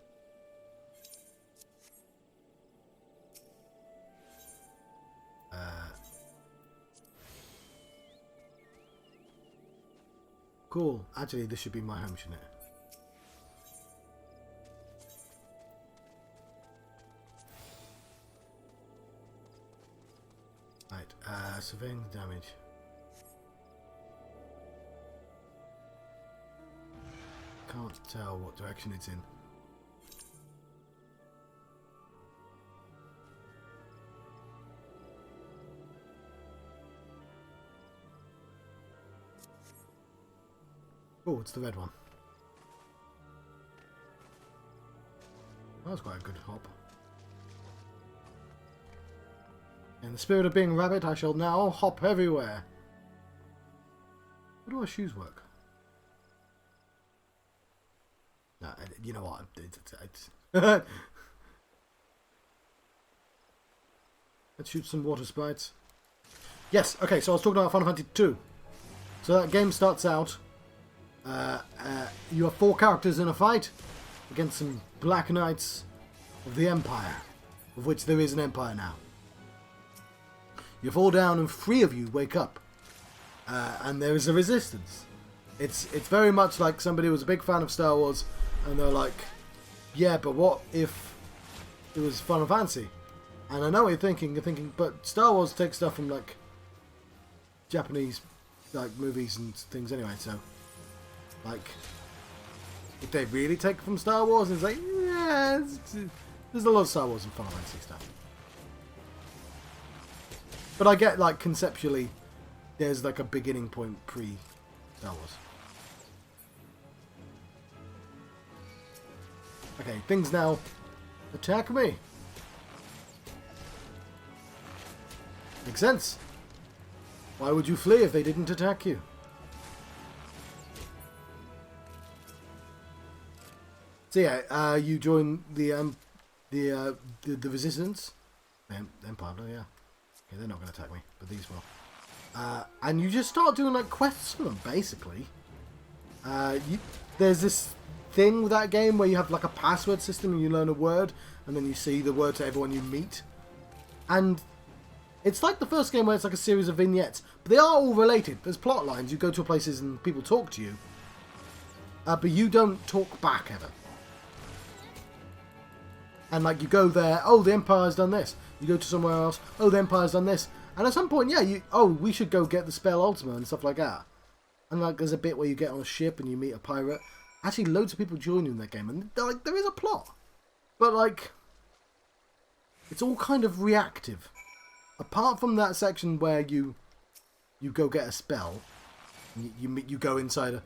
Cool. Actually, this should be my home, shouldn't it? Right, surveying the damage. Can't tell what direction it's in. Oh, it's the red one. That was quite a good hop. In the spirit of being rabbit, I shall now hop everywhere. How do our shoes work? No, you know what? Let's shoot some water sprites. Yes, okay, so I was talking about Final Fantasy 2. So that game starts out. You have 4 characters in a fight against some Black Knights of the Empire, of which there is an empire now. You fall down and 3 of you wake up, and there is a resistance. It's very much like somebody was a big fan of Star Wars, and they're like, yeah, but what if it was Final Fantasy? And I know what you're thinking, but Star Wars takes stuff from like Japanese like movies and things anyway, so like if they really take it from Star Wars, it's like, yeah, there's a lot of Star Wars and Final Fantasy stuff. But I get, like, conceptually, there's like a beginning point pre-Star Wars. Okay, things now attack me. Makes sense. Why would you flee if they didn't attack you? So yeah, you join the Resistance. Empire, yeah. Okay, they're not going to attack me, but these will. And you just start doing like quests for them, basically. There's this thing with that game where you have like a password system and you learn a word, and then you see the word to everyone you meet. And it's like the first game where it's like a series of vignettes, but they are all related. There's plot lines. You go to places and people talk to you, but you don't talk back ever. And like you go there, oh, the Empire's done this. You go to somewhere else, oh, the Empire's done this. And at some point, yeah, we should go get the Spell Ultima and stuff like that. And like there's a bit where you get on a ship and you meet a pirate, actually loads of people join you in that game, and like there is a plot, but like it's all kind of reactive. Apart from that section where you go get a spell, and you go inside a,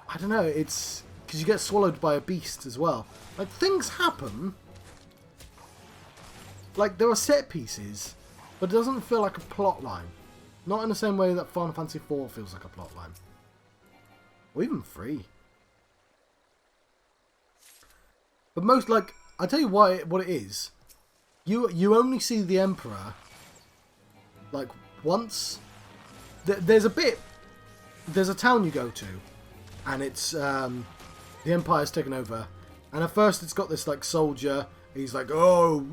I don't know, it's because you get swallowed by a beast as well. Like things happen. Like there are set pieces, but it doesn't feel like a plot line. Not in the same way that Final Fantasy IV feels like a plot line. Or even 3. But most, like, I'll tell you what it is. You only see the Emperor, like, once. There's a town you go to, and it's, the Empire's taken over. And at first it's got this, like, soldier. He's like, oh,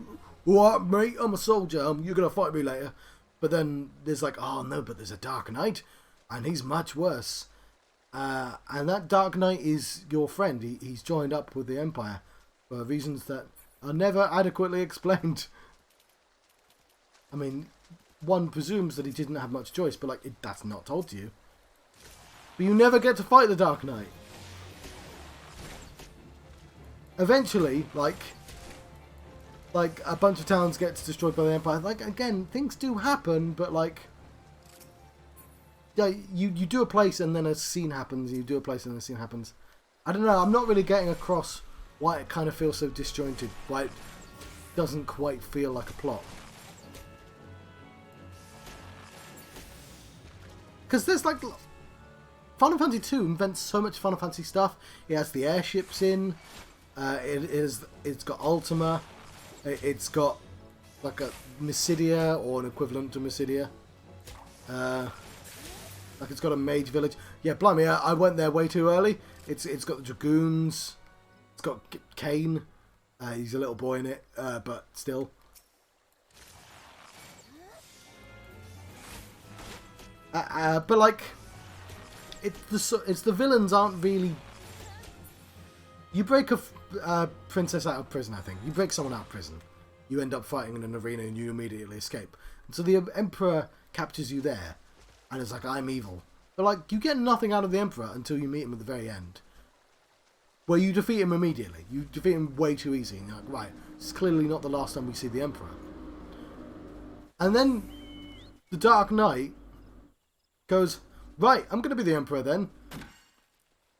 what, mate? I'm a soldier. You're going to fight me later. But then there's like, oh no, but there's a Dark Knight, and he's much worse. And that Dark Knight is your friend. He's joined up with the Empire for reasons that are never adequately explained. I mean, one presumes that he didn't have much choice, but like that's not told to you. But you never get to fight the Dark Knight. Eventually, like a bunch of towns gets destroyed by the Empire. Like, again, things do happen, but like, yeah, you do a place and then a scene happens, you do a place and then a scene happens. I don't know, I'm not really getting across why it kind of feels so disjointed, why it doesn't quite feel like a plot. Because there's like, Final Fantasy 2 invents so much Final Fantasy stuff. It has the airships in, it's got Ultima. It's got like a Mysidia or an equivalent to Mysidia. Like it's got a mage village. Yeah, blimey, I went there way too early. It's got the Dragoons. It's got Kane. He's a little boy in it, but still. But like, it's the villains aren't really. You break a princess out of prison, I think. You break someone out of prison. You end up fighting in an arena and you immediately escape. And so the Emperor captures you there. And it's like, I'm evil. But like, you get nothing out of the Emperor until you meet him at the very end. Where you defeat him immediately. You defeat him way too easy. And you're like, right, it's clearly not the last time we see the Emperor. And then the Dark Knight goes, right, I'm going to be the Emperor then.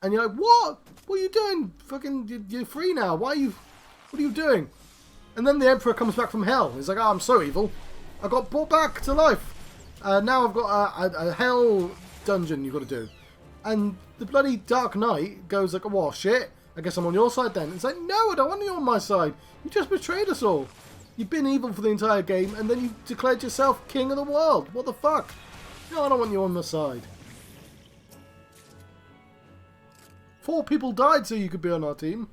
And you're like, what? What are you doing? Fucking, you're free now. What are you doing? And then the Emperor comes back from hell. He's like, oh, I'm so evil. I got brought back to life. Now I've got a hell dungeon you've got to do. And the bloody Dark Knight goes like, well, shit. I guess I'm on your side then. It's like, no, I don't want you on my side. You just betrayed us all. You've been evil for the entire game, and then you declared yourself king of the world. What the fuck? No, I don't want you on my side. 4 people died so you could be on our team.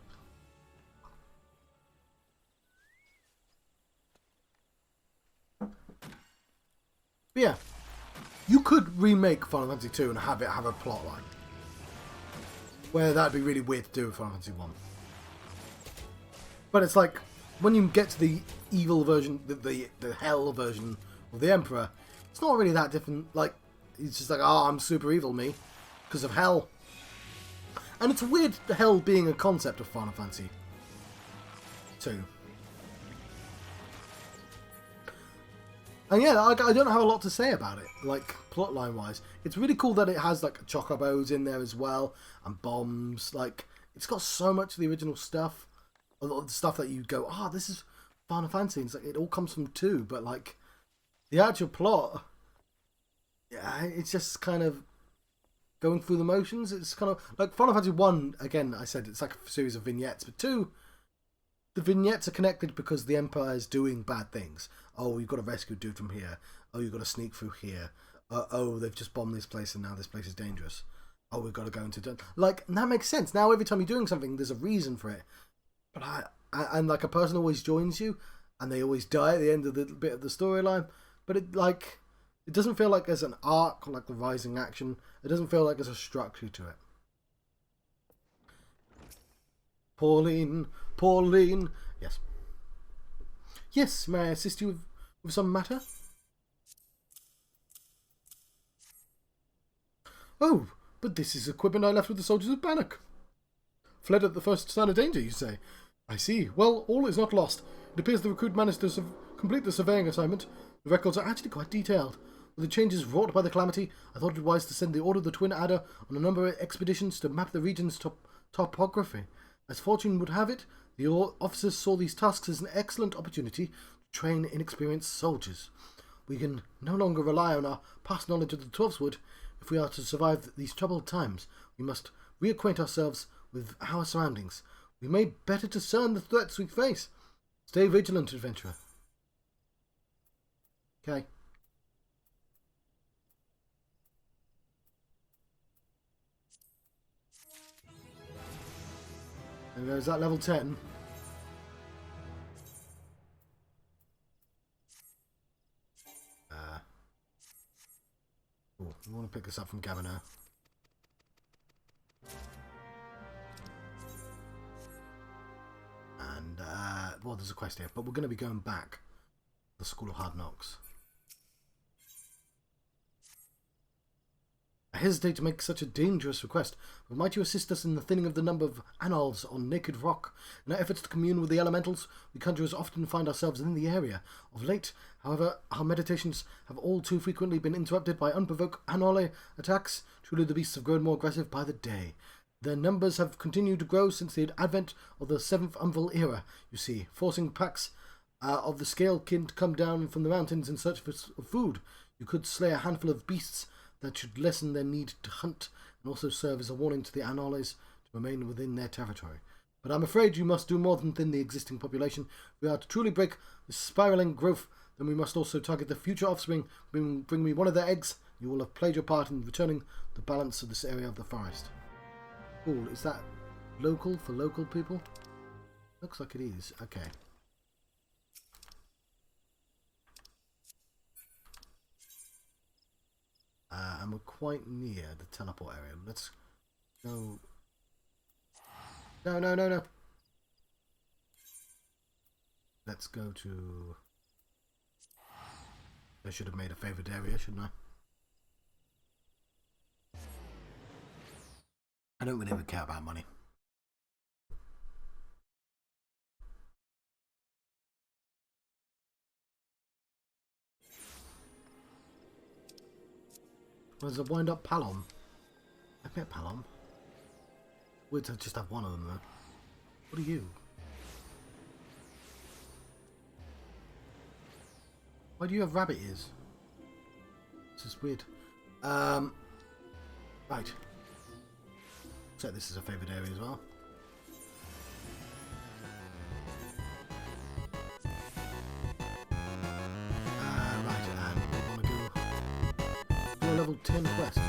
But yeah, you could remake Final Fantasy 2 and have it have a plot line. Where that'd be really weird to do with Final Fantasy 1. But it's like, when you get to the evil version, the hell version of the Emperor, it's not really that different. Like, he's just like, oh, I'm super evil, me, because of hell. And it's weird, the hell being a concept of Final Fantasy 2. And yeah, I don't have a lot to say about it, like, plotline wise. It's really cool that it has, like, chocobos in there as well, and bombs. Like, it's got so much of the original stuff. A lot of the stuff that you go, oh, this is Final Fantasy. And it's like, it all comes from 2, but, like, the actual plot, yeah, it's just kind of going through the motions. It's kind of like Final Fantasy 1, again, I said it's like a series of vignettes, but 2, the vignettes are connected because the Empire is doing bad things. Oh, you've got to rescue a dude from here. Oh, you've got to sneak through here. Oh, they've just bombed this place and now this place is dangerous. Oh, we've got to go into... Like, and that makes sense. Now every time you're doing something, there's a reason for it. But and like a person always joins you and they always die at the end of the bit of the storyline. But it doesn't feel like there's an arc, like the rising action. It doesn't feel like there's a structure to it. Pauline. Yes. Yes, may I assist you with some matter? Oh, but this is equipment I left with the soldiers of Bannock. fled at the first sign of danger, you say? I see. Well, all is not lost. It appears the recruit managed to complete the surveying assignment. The records are actually quite detailed. With the changes wrought by the calamity, I thought it wise to send the Order of the Twin Adder on a number of expeditions to map the region's topography. As fortune would have it, the officers saw these tasks as an excellent opportunity to train inexperienced soldiers. We can no longer rely on our past knowledge of the Twelfswood. If we are to survive these troubled times, we must reacquaint ourselves with our surroundings. We may better discern the threats we face. Stay vigilant, adventurer. Okay. And there's that level 10. Oh, we want to pick this up from Gabino. And, well, there's a quest here, but we're going to be going back to the School of Hard Knocks. I hesitate to make such a dangerous request, but might you assist us in the thinning of the number of anoles on Naked Rock? In our efforts to commune with the elementals, we conjurers often find ourselves in the area. Of late, however, our meditations have all too frequently been interrupted by unprovoked anole attacks. Truly the beasts have grown more aggressive by the day. Their numbers have continued to grow since the advent of the 7th Umval era, you see, forcing packs of the scale kin to come down from the mountains in search of food. You could slay a handful of beasts that should lessen their need to hunt and also serve as a warning to the Anoles to remain within their territory. But I'm afraid you must do more than thin the existing population. If we are to truly break this spiraling growth, then we must also target the future offspring. Bring me one of their eggs. You will have played your part in returning the balance of this area of the forest. Cool. Is that local for local people? Looks like it is. Okay. And we're quite near the teleport area. Let's go. No. Let's go to... I should have made a favoured area, shouldn't I? I don't really care about money. Where's the wind-up Palom? I've met Palom. We'd just have one of them, though. What are you? Why do you have rabbit ears? This is weird. Right. Set this as a favoured area as well. Right, and we want to go for a level 10 quest.